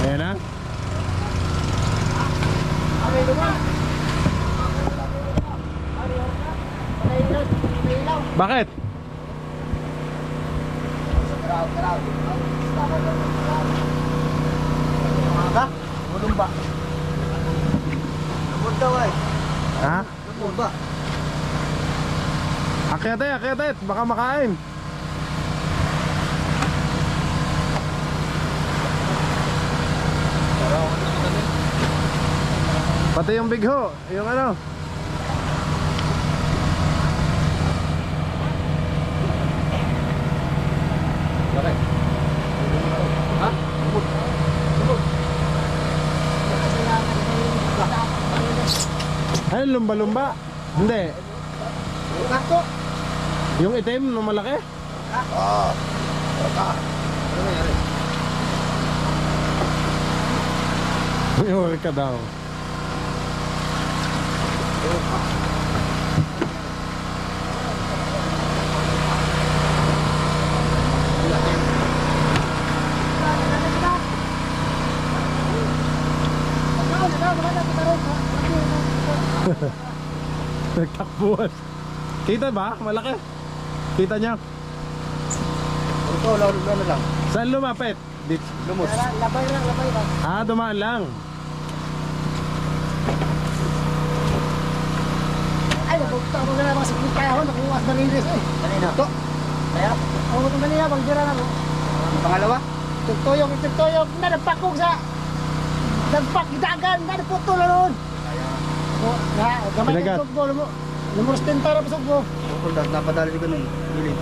Ayan na. Bakit? Ka? Gulong ba? Lumod daw ay. Ha? Lumod ba? Akyatet, baka makain. Pati yung bigho, yung ano. Bakit? Ha? Ayun, lumba-lumba. Hindi. Kako. Yung itim na malaki. Ah. Ano nangyari? May orca daw. Nagtakbuhan. Kita ba? Malaki. Kita niya. Ito, ano lang. Saan lumapit? Lumos. Labay lang. Ah, dumaan lang. Ay, nagpunta mo na lang sa kaya ako, nakuha sa narinis eh. Kanina. Ito. Kaya, ako itong kanina, magbira na ako. Pangalawa? Tugtuyog, na nagpakog sa... Nagpakidagan, na nagputo na noon. Gamay Pinagat. ng sugbo, lumurus tintara pa sugbo. Bukol na, napadali ko nun. Gilid.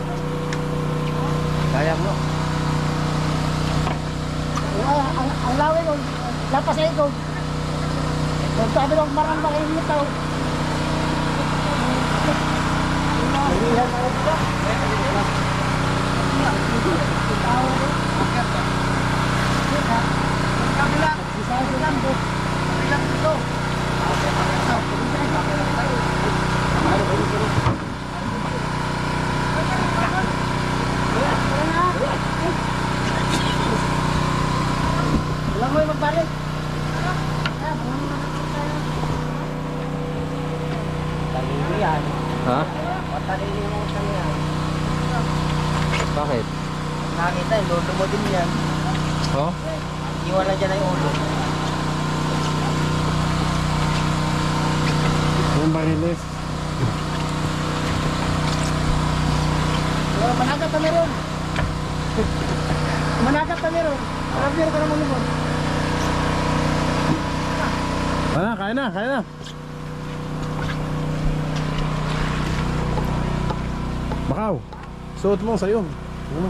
Kaya mo. Ang lawi ko, lapas sa ikog. Nagsabi ng marang makikitaw. Nalihan na ito. Isa lang po. Ilang ito. Wala mo yung magbalik. Talili yan. Ha? Talili mo kami yan. Bakit? Nakita yung lolo mo din yan. Oh? Iwan na dyan ang ulo. Yung bariles. Managat kami ron. Managat kami ron. Rabir ka naman lumon. Kaya na. Bakaw, suot mo sa'yo. Ano?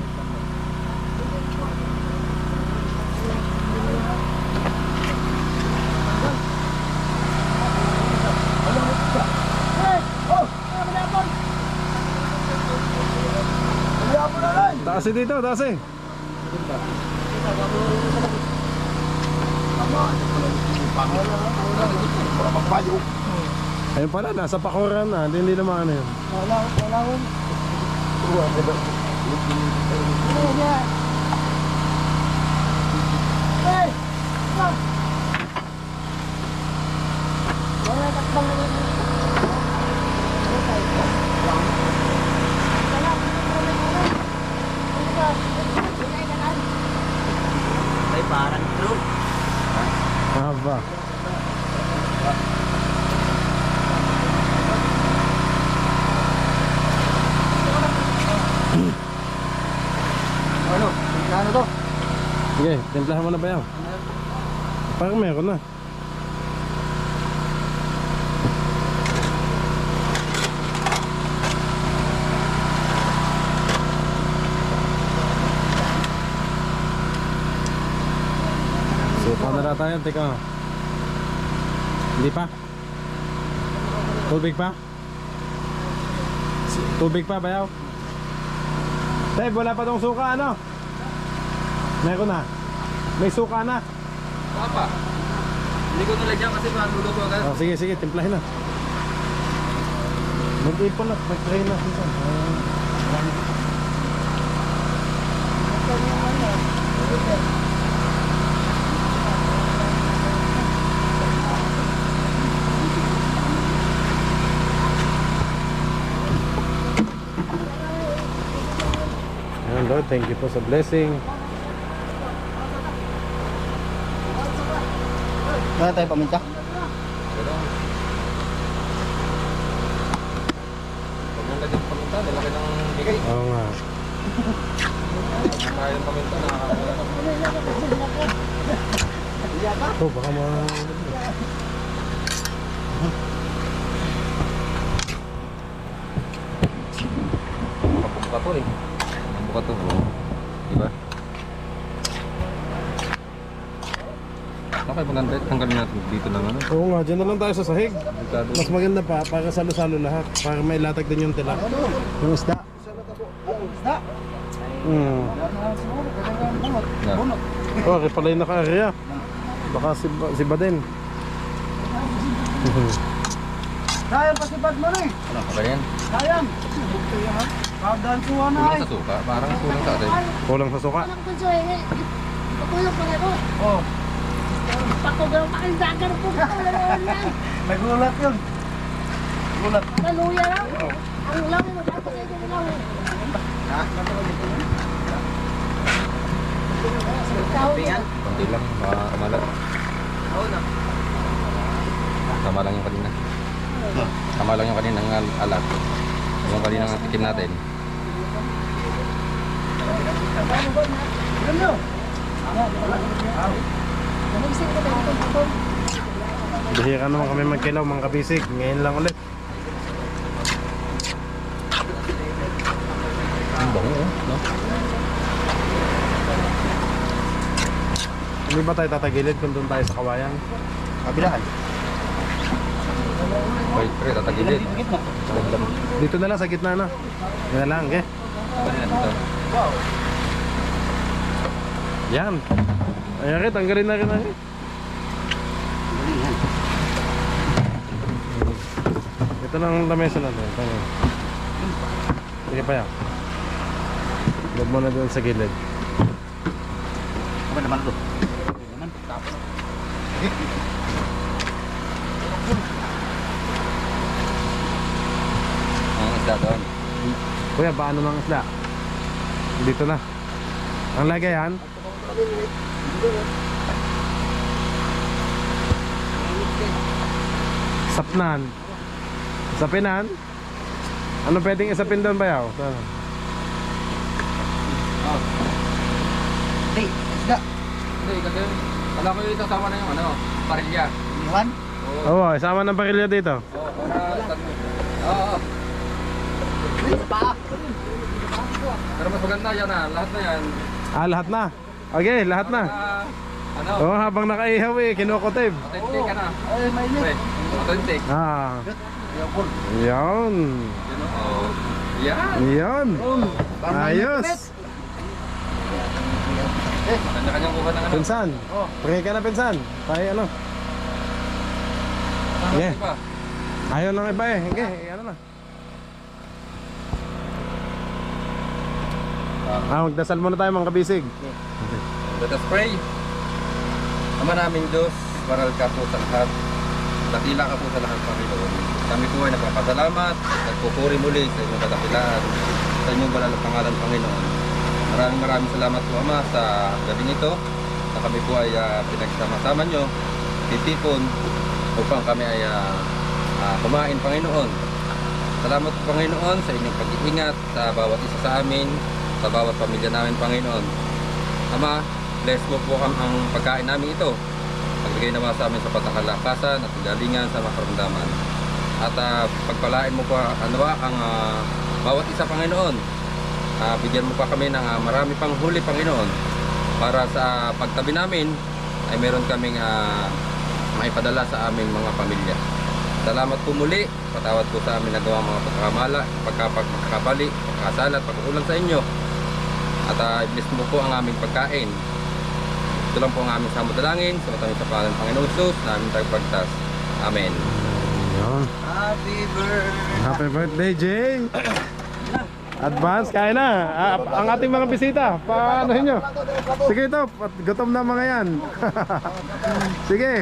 Taas dito, taas eh. Ayun pala, nasa pakuran na. Hindi naman ano yun. Wala. Hey! Wala takbang na yun. Ay, parang true. Haba. Ano? Ano to? Sige, timplahan mo na ba yan? Parang meron na. Suka na lang tayo, teka. Hindi pa? Tubig pa? Tubig pa, bayaw? Teb, wala pa tong suka, ano? Meron na. May suka na. Papa. Hindi ko nilagyan kasi manulo ko agad. Oh, sige, timplahin na. Mag-ipon na, mag-try na. Ayan, Lord, thank you po sa blessing. Wala tayo paminta? Huwag nang lagyan paminta, lalaki ng bigay. Oo nga. Kaya ng paminta, nakakawala. Ito, baka Mabuka to eh. Mabuka to. Diba? kayo maganda, tanggalin natin dito lang ano. Oo nga, dyan na lang tayo sa sahig. Delikado. Mas maganda pa, para salo-salo lahat. Para may latag din yung tilak. Yung isda. Yeah. Oh, okay pala yung naka-area. Baka si Baden. Sayang pa si Bad mo rin. Ano ba yan? Sayang. Pagdaan suha na Kulang sa suka, parang kulang sa atin. Kulang sa suka. Anak ko Joy, patulog pa na ko. Oh, Patulog pa ang dagar po. nagulat yun. Gulat. Maluya lang. Ang lang mo dapat sa ito lang. Kunti lang, kamalat. Tama lang yung kanina. Tama lang yung kaninang alat. Yung kaninang tikim natin. Bihira naman kami magkilaw mga kabisig. Ngayon lang ulit. Ang bango, no? Hindi ba tayo tatagilid kung doon tayo sa kawayan? Kabilaan. Wait, pre, tatagilid. Dito na lang sa gitna na. Yan na lang, okay? Pwede na dito. Yan. Ayan rin, tanggalin na rin na rin. Ito lang ang lamesa na doon. Sige pa yan. Log mo na doon sa gilid. Apa naman ito? Ang isda doon. Kuya, paano ng isda? Dito na. Ang lagayan? Sapnan. Sapinan? Ano pwedeng isapin doon ba yaw? Hey, isda. Hindi, kasi wala ko yung kasama na yung ano, parilya. Iwan. Oo, isama ng parilya dito. Oo, para oo. Pero mas maganda yan ah, lahat na yan. Ah, lahat na. Okay, lahat na. Ano, Oo, habang nakaihaw eh, kinukutib. authentic ka na. Ay, may Pre, authentic. Ah, Yakul. yan. Yun o. Oh. Yan. Yan. Ayos. Kanya-kanyang kuha ng ano. Pinsan. Pagay ka na pinsan. Tayo ano. Sige. Iba. Ayaw ng iba eh. Okay, ano na. Magdasal muna tayo mga kabisig. Let us pray. Ama naming Diyos, maral ka po sa lahat. Dakila ka po sa lahat, Panginoon. Kami po ay nagpapasalamat, nagpupuri muli sa inyong kadakilaan, sa inyong banal na pangalan, Panginoon. Maraming salamat po, Ama, sa gabing ito na kami po ay pinagsama-sama nyo, titipon, upang kami ay kumain, Panginoon. Salamat po, Panginoon, sa inyong pag-iingat sa bawat isa sa amin, sa bawat pamilya namin, Panginoon. Ama, bless mo po ang pagkain namin ito. Pagbigay naman sa amin sa pagkakalakasan at galingan sa mga karamdaman. At pagpalain mo po ang bawat isa, Panginoon. Bigyan mo pa kami ng marami pang huli, Panginoon. Para sa pagtabi namin ay meron kaming maipadala sa aming mga pamilya. Salamat po muli. Patawad po sa amin nagawa mga pagkakamala, pagkakabali, pagkasala at pagkukulang sa inyo. At i-bless mo po ang aming pagkain. Ito lang po ang aming samudalangin sa matamis sa pangalan ng Panginoon Jesus na aming tagapagtas. Amen. Yan. Happy birthday, Jay! Advance, kaya na. Ang ating mga bisita, paano nyo? Sige ito, gutom na mga yan. Sige.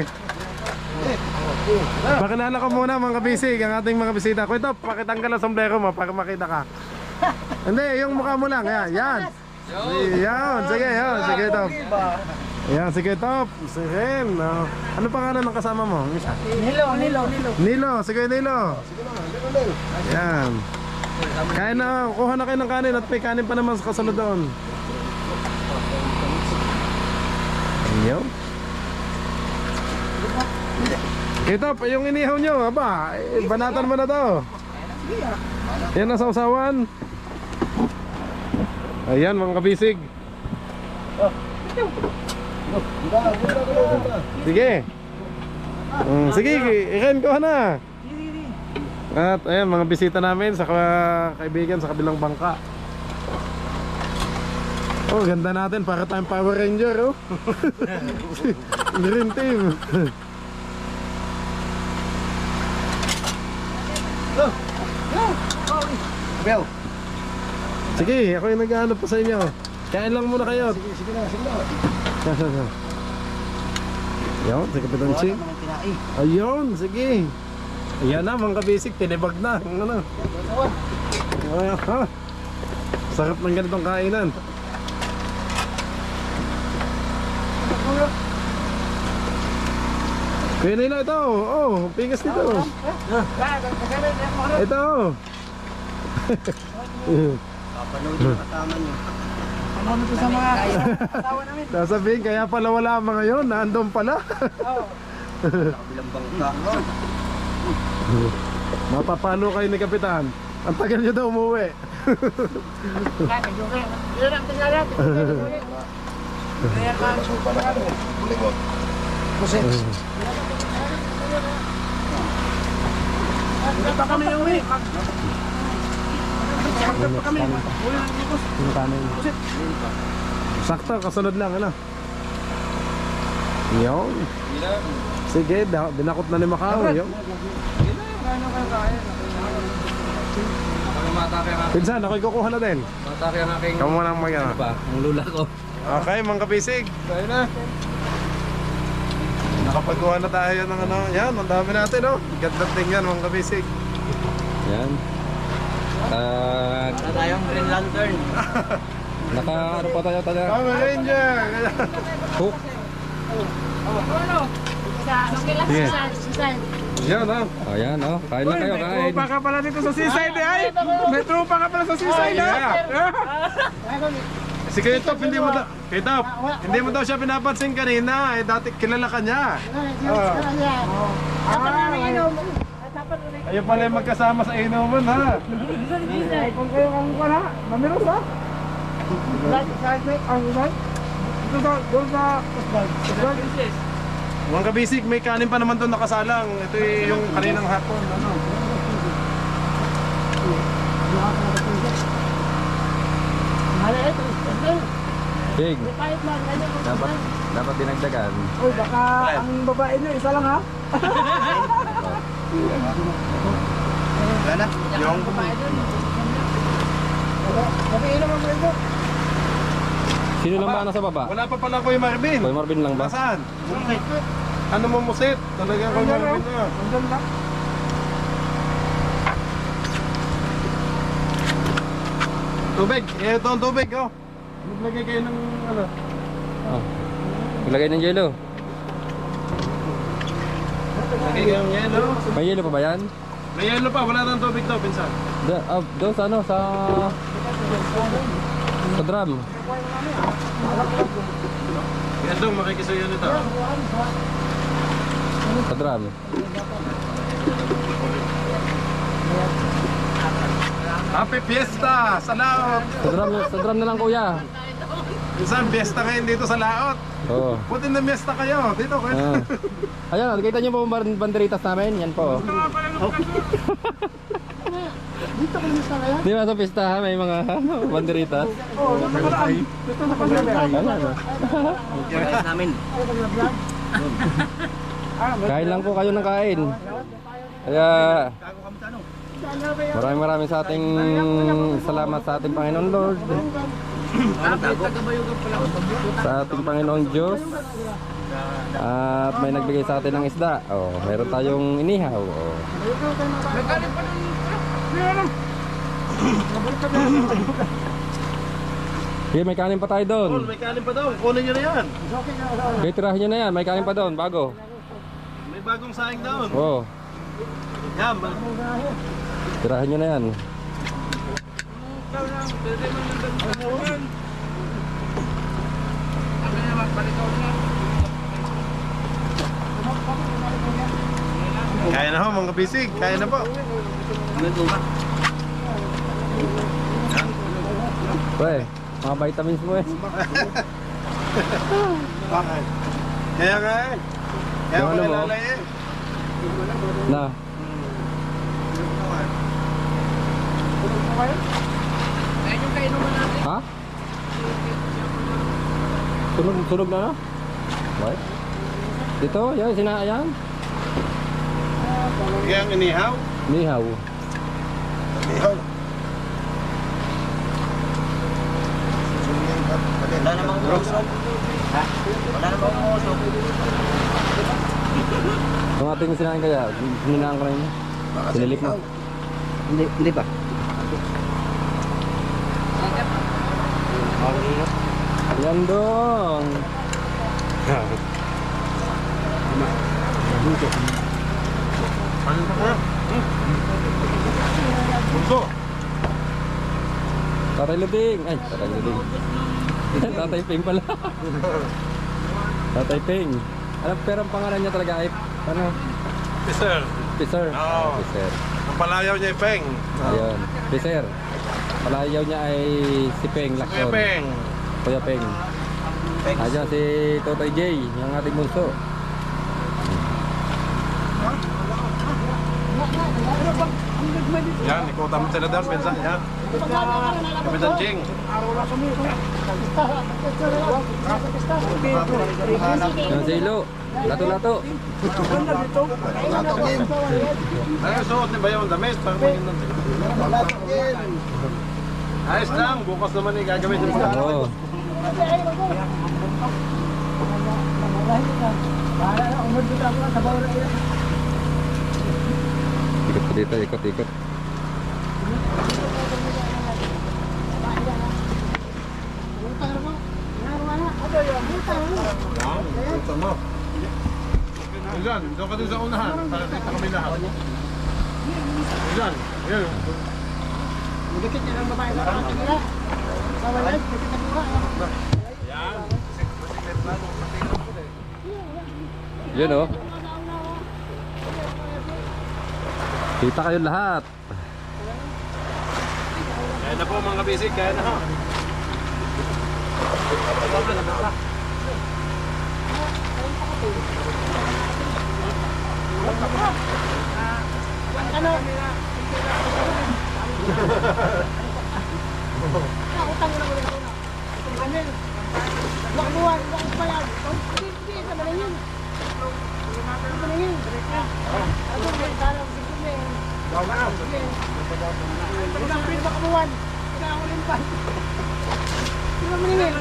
Pakilala ko muna mga bisig, ang ating mga bisita. Ito, pakitanggal ang sombrero mo para makita ka. Hindi, yung mukha mo lang. Yan. Yan, sige, yan. Sige ito. Yan, sige Top. Sige, no. Ano pangalan ng kasama mo? Nilo, sige Nilo. Yan. Kaya na, kuha na kayo ng kanin at may kanin pa naman sa kasunod doon. Yan. Ito, yung inihaw nyo, aba, banatan mo na to. Yan ang sausawan. Ayan mga kabisig. Sige. Sige, ikan ko na. At ayan, mga bisita namin sa kaibigan sa kabilang bangka. Oh, ganda natin para tayong Power Ranger, oh. Green team. Bel. Sige, ako yung nag-ano pa sa inyo. Kain lang muna kayo. Sige na, sige na. Ayun, si Kapitan Ching. Ayun, sige. Ayan na, mga kabisik, tinibag na. Ano? Ha? Sarap ng ganitong kainan. Kuya Nilo, ito. Oh, pigas dito. Ito. Kapanood yung kasama niyo. Ano to sa mga asawa namin? Sasabihin, kaya pala wala ang mga yun. Naandun pala. Kabilang bangka. Mapapalo kayo ni Kapitan. Ang tagal nyo daw umuwi. Yun ang tingnan. Kaya ka, supa na kami. Buligot. Kusin. Hindi pa kami uwi. Magkakap pa kami. Uli ng ikos. Kusit. Sakto, kasunod lang, ano? Yun. Sige, dinakot na ni Macau. Yun. Ano ka kaya? Pinsan, ako'y kukuha na din. Matake ang aking Kamu na ang mag-ano. ang lula ko. Okay, mga kabisig. Tayo na. Nakapagkuha na tayo ng ano. Yan, ang dami natin, oh. Ganda tingnan, mga kabisig. Yan. Para tayong Green Lantern. Naka ano pa tayo tayo? Power Ranger! Hook. Sige. Susan. Yan, oh. Oh, yan oh. Kain lang kayo, kain. Tropa ka pala dito sa seaside eh, ay! May tropa ka pala sa seaside Yeah. ah! Si Kitop, hindi mo daw, Kitop, hindi mo daw siya pinapansin kanina. Eh, dati kilala ka niya. Dapat namin inom. Ayun pala yung magkasama sa inuman, ha? Kung kayo kang wala, mamiros ha? Ang isay? Dito sa, doon sa Mga kabisig, may kanin pa naman doon nakasalang. Ito yung kaninang hapon. Ano? Big. Kahit lang, Dapat dinagdagan. Uy, baka ang babae niyo, isa lang ha? Wala na. Yung Mabiinom ang ito. Sino lang ba nasa baba? wala pa pala Kuya Marvin. Kuya Marvin lang ba? Nasaan? Ano mo musit? Talaga Kuya Marvin na. Nandun lang. Tubig. Ito ang tubig, oh. Maglagay kayo ng ano. Oh. Maglagay ng yelo. Lagay kayo ng yelo. May yelo pa ba yan? May yelo pa. Wala nang tubig to, pinsan. Doon sa ano, sa drum. Yan doon, makikisuyo nito. Sa drum. Happy Fiesta sa Laot. Sa drum na lang kuya. Pinsan, fiesta ngayon dito sa Laot. Oo. Buti na fiesta kayo. Dito, Ah. Ayan, nakita niyo po yung banderitas namin? Yan po. dito ko sa kaya. Di ba sa pistahan may mga banderitas? Oo, dito sa paraan. Dito sa paraan. Guys namin. Kain lang po kayo ng kain. Kaya maraming sa ating salamat sa ating Panginoon Lord. Sa ating Panginoong Diyos. At may nagbigay sa atin ng isda. Oh, meron tayong inihaw. Oh. Okay, may kanin pa tayo doon. May kanin pa daw. Kunin nyo na yan. Okay, tirahin nyo na yan. May kanin pa doon, bago. May bagong saing doon. Oh, Yan. tirahin nyo na yan. Kaya na ho, mga bisig. Kaya na po. Pre, mga vitamins mo eh. Bakit? Kaya nga eh. Kaya Yung ano mo? makilalay eh. Na. Ha? Sunog na no? Bakit? Dito, yan, sinaayan. Kaya ang inihaw. Nihaw. Ihaw. Wala namang usok. Ha? Wala namang usok. Yung ating sinain kaya, hininaan ko na yun. Sinilip mo. Hindi pa. Yan dong. Bunso. Tatay Lubing. Ay, Tatay Lubing. Tatay Ping pala. Tatay Ping. Ano pero ang pangalan niya talaga ay ano? Piser. Piser. Oo. Piser. Ang palayaw niya ay Peng. Ayun. Piser. Palayaw niya ay si Peng Kuya Lacson. Peng. Kuya Peng. Ayan si Totoy J, yung ating bunso. Yan, ikutan mo sila doon. Pinsan yan. Kapitan Jing. Yan si Ilo. Lato-lato. Ay, suot ni Bayaw ang damit. Para maging nun. Ayos lang. Bukas naman eh. Gagamitin mo lang. Oo. Ikot ko dito, ikot. Ikutan mo. Ilan, doon ka din sa unahan. Para dito kami lahat. Ilan, yun. Dikit niya ng babae sa akin nila. Sa walay, dikit na mura. Yun oh. Kita kayo lahat. Kaya na po mga kabisig. Kaya na ha. Ano? Utang mo na muna una. Itong ganyan. Wak buwan, wak bayad. Hindi, sa maningin. Sa maningin. Ako may kalang siguro may. Sige. Isang pin baka buwan. Kaya ako limpan. Sa maningin.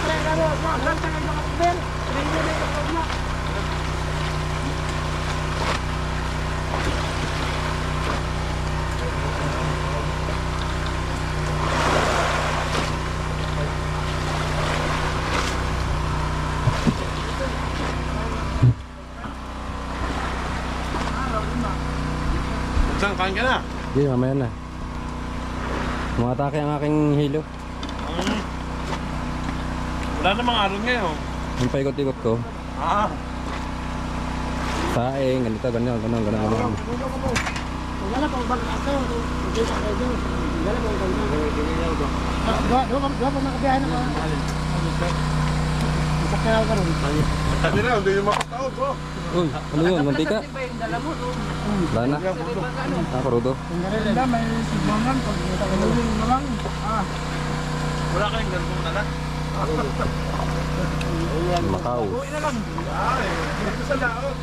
Kaya karo, lang sa mga kubel. Hindi na ito na. Saan, kain ka na? Hindi, mamaya na. Umatake ang aking hilo. Wala namang aron ngayon. Yung paikot-ikot ko. Ah. Saing, ganito, ganyan. Wala pang bang ako. Hindi ka kayo doon. Wala pang bang. Dua pa makabiyahe na ka. Masakyaw ka rin. Hindi na, hindi yung makataot ko. Uy, ano yun? Mantika? Wala na. Karudo. Wala, may sigmangan. Pag kita ka doon na lang. Wala kayong ganitong nala? Macau. Uwi na lang. Ay, dito sa laot.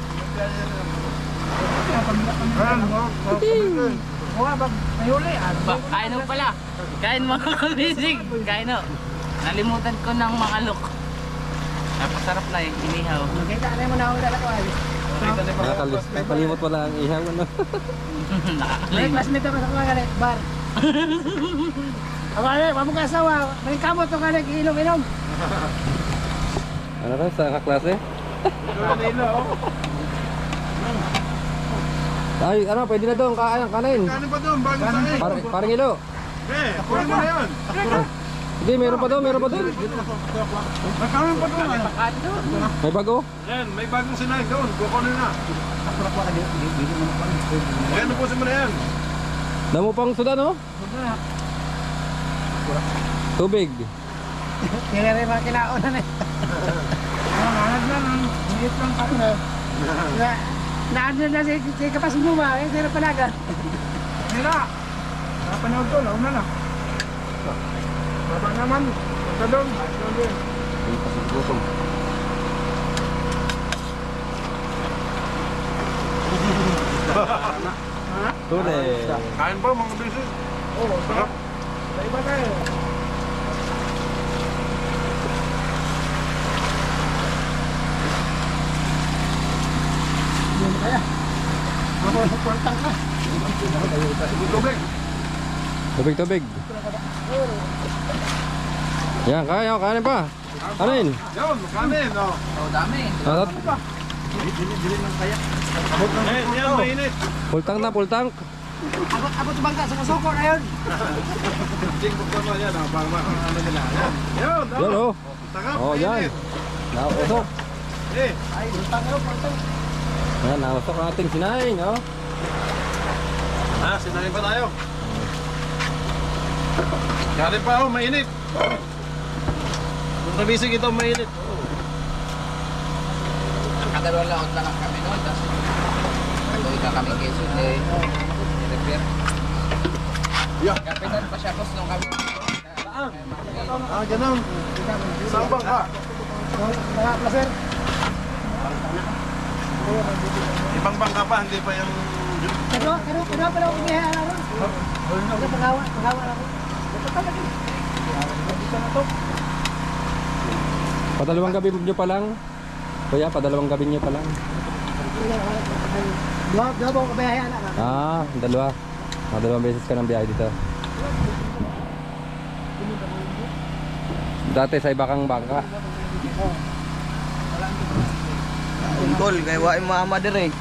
Kain mo pala. Kain mga kabisig. Kain mo. Nalimutan ko ng mga look. Napasarap na yung inihaw. Nakita na mo na ako dala ko. Nakalimot pala ang ihaw. Ano? May classmate ako sa mga galit. Bar. Ako ay, wala mo kasawa. May kamot to galit. Inom-inom. Ano ka? Sa kaklase? Ay, ano? Pwede na doon. Kanin. Kanin pa doon, bago sa akin. Parang ilo. Eh, kunin mo na yan. Hindi, meron pa doon. May kanin pa doon. May bago? Yan, may bagong sinahin doon. Kukunin na. Ayan, napusin mo na yan. Damo pang suda, no? Tubig. Kaya rin mga kinauna na eh. Nanad lang, higit lang pa rin eh. Naano na si Kapas Buma, eh, sira palaga. Sira! Napanood ko, launa na. Baba naman, punta doon. Tunay. Kain pa mga kabisig. Oo, sarap. Sa iba tayo. Hindi mo kaya. Magpapagpantang ka. Tubig. Tubig. Yan, kaya, kanin pa. Kanin. Yun, kanin. Oh. Oh, dami. Yan, mainit. Full tank na, full tank. Abot bangka sa kasoko na yun. Tingkok naman yan. Para ano nila. Yan. Yan oh. Takap, Oh, yan. mainit. Nausok. Eh, Ay, pantang yun, pantang. Yan, nausok ang ating sinaing, oh. sinayin pa tayo. Kanin pa ako, mainit. Kung kabisig ito, mainit. Nakadalawa lang lang kami noon. Tapos, tuloy ka kami Quezon eh. I-repair. Kapitan pa siya, boss, nung kami. Ganun. Saan bang ka? Wala, placer. Ibang bangka pa, hindi pa yung... Kano pala ako kaya ano? Huwag pagawa ako. Padalawang gabi nyo pa lang. Kuya, padalawang gabi nyo pa lang. Dua ba ako kaya anak? Dalawa. Dalawang beses ka ng biyahe dito. Dati sa iba kang bangka. Tungkol, kay wa mama dire.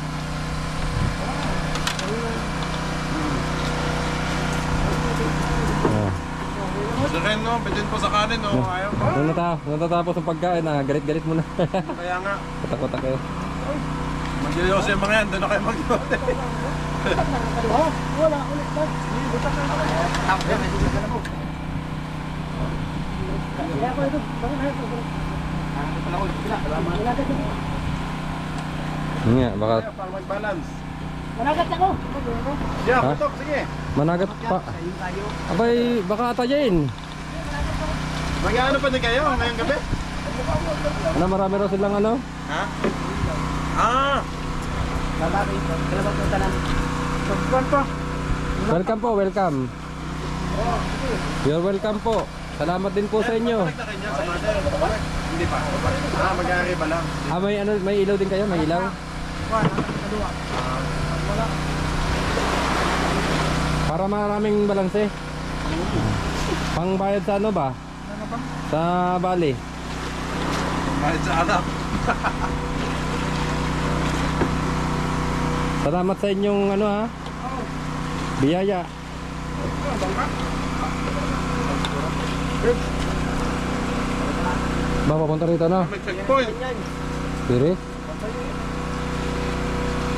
Sirin, no? Bidin po sa kanin, no? Ayaw. Nung natatapos ang pagkain, galit-galit mo na. Kaya nga. Kotak-kotak kayo. Mag-yose yung mga yan, doon na kayo mag-yose. Wala, ulit ba? Kaya ako ito, bakit na ito? Malagat ako. Yun nga, baka Para mag-balance. Malagat ako. Yeah, Ha? putok, sige. managat pa. Abay, baka atayin. Mag-ano pa din kayo ngayong gabi? Ano, marami raw silang ano? Ha? Ah! Welcome po, welcome. You're welcome po. Salamat din po sa inyo. Balik na kayo sa mother. Hindi pa. Mag-aari ba lang? May ano, may ilaw din kayo, may ilaw. Para maraming balanse. Pangbayad sa ano ba? Sa bali. Kahit sa anak. Salamat sa inyong ano ha. Biyaya. Ba, papunta rito no? May checkpoint. Serious?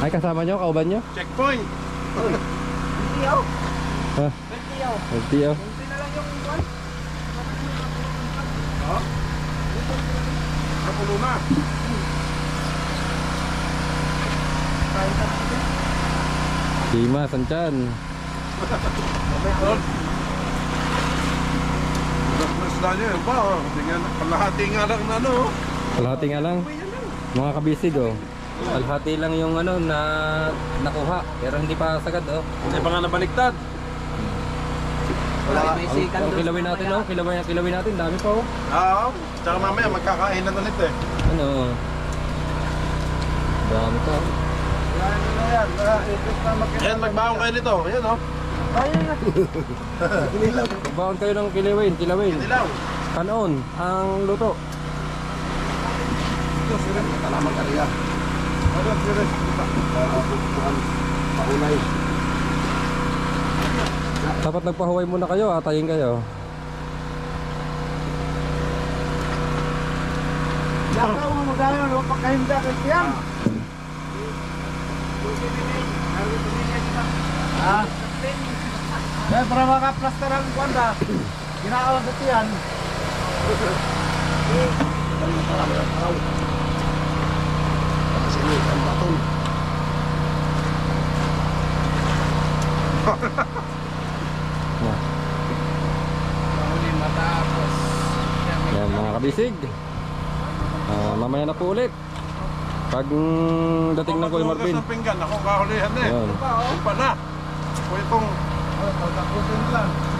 Ay, kasama nyo, kauban nyo? Checkpoint. Ha? LTO. Kapulo na. Sima, Sanchan. Mas na nyo yun ba? Kalahati nga lang na ano. Kalahati nga lang. Mga kabisig oh. Kalahati lang yung ano na nakuha. Pero hindi pa sagad oh. Hindi pa nga nabaliktad. May sikan Ang kilawin natin oh. Kilawin natin. Dami pa oh. Oo. Tsaka mamaya magkakainan ulit eh. Ano? Dami pa oh. Ayan, magbaon kayo nito. Ayan oh. Baon kayo ng kilawin. Dilaw. Kanon. Ang luto. Salamat kariya. Paunay. Dapat nagpahuway muna kayo. Atayin kayo. Yaka mo magkano no pagkahinda kay Tiang. Para maka-plaster ang kwanda. Ginaaw sa Tiyan. Kasi ini ang baton. Huli matapos. Yan mga kabisig. Mamaya na po ulit. Pag dating ng Kuya Marvin. ng pinggan, ako kahulihan na eh. Yan. Pa na. Ako itong... Tapusin lang.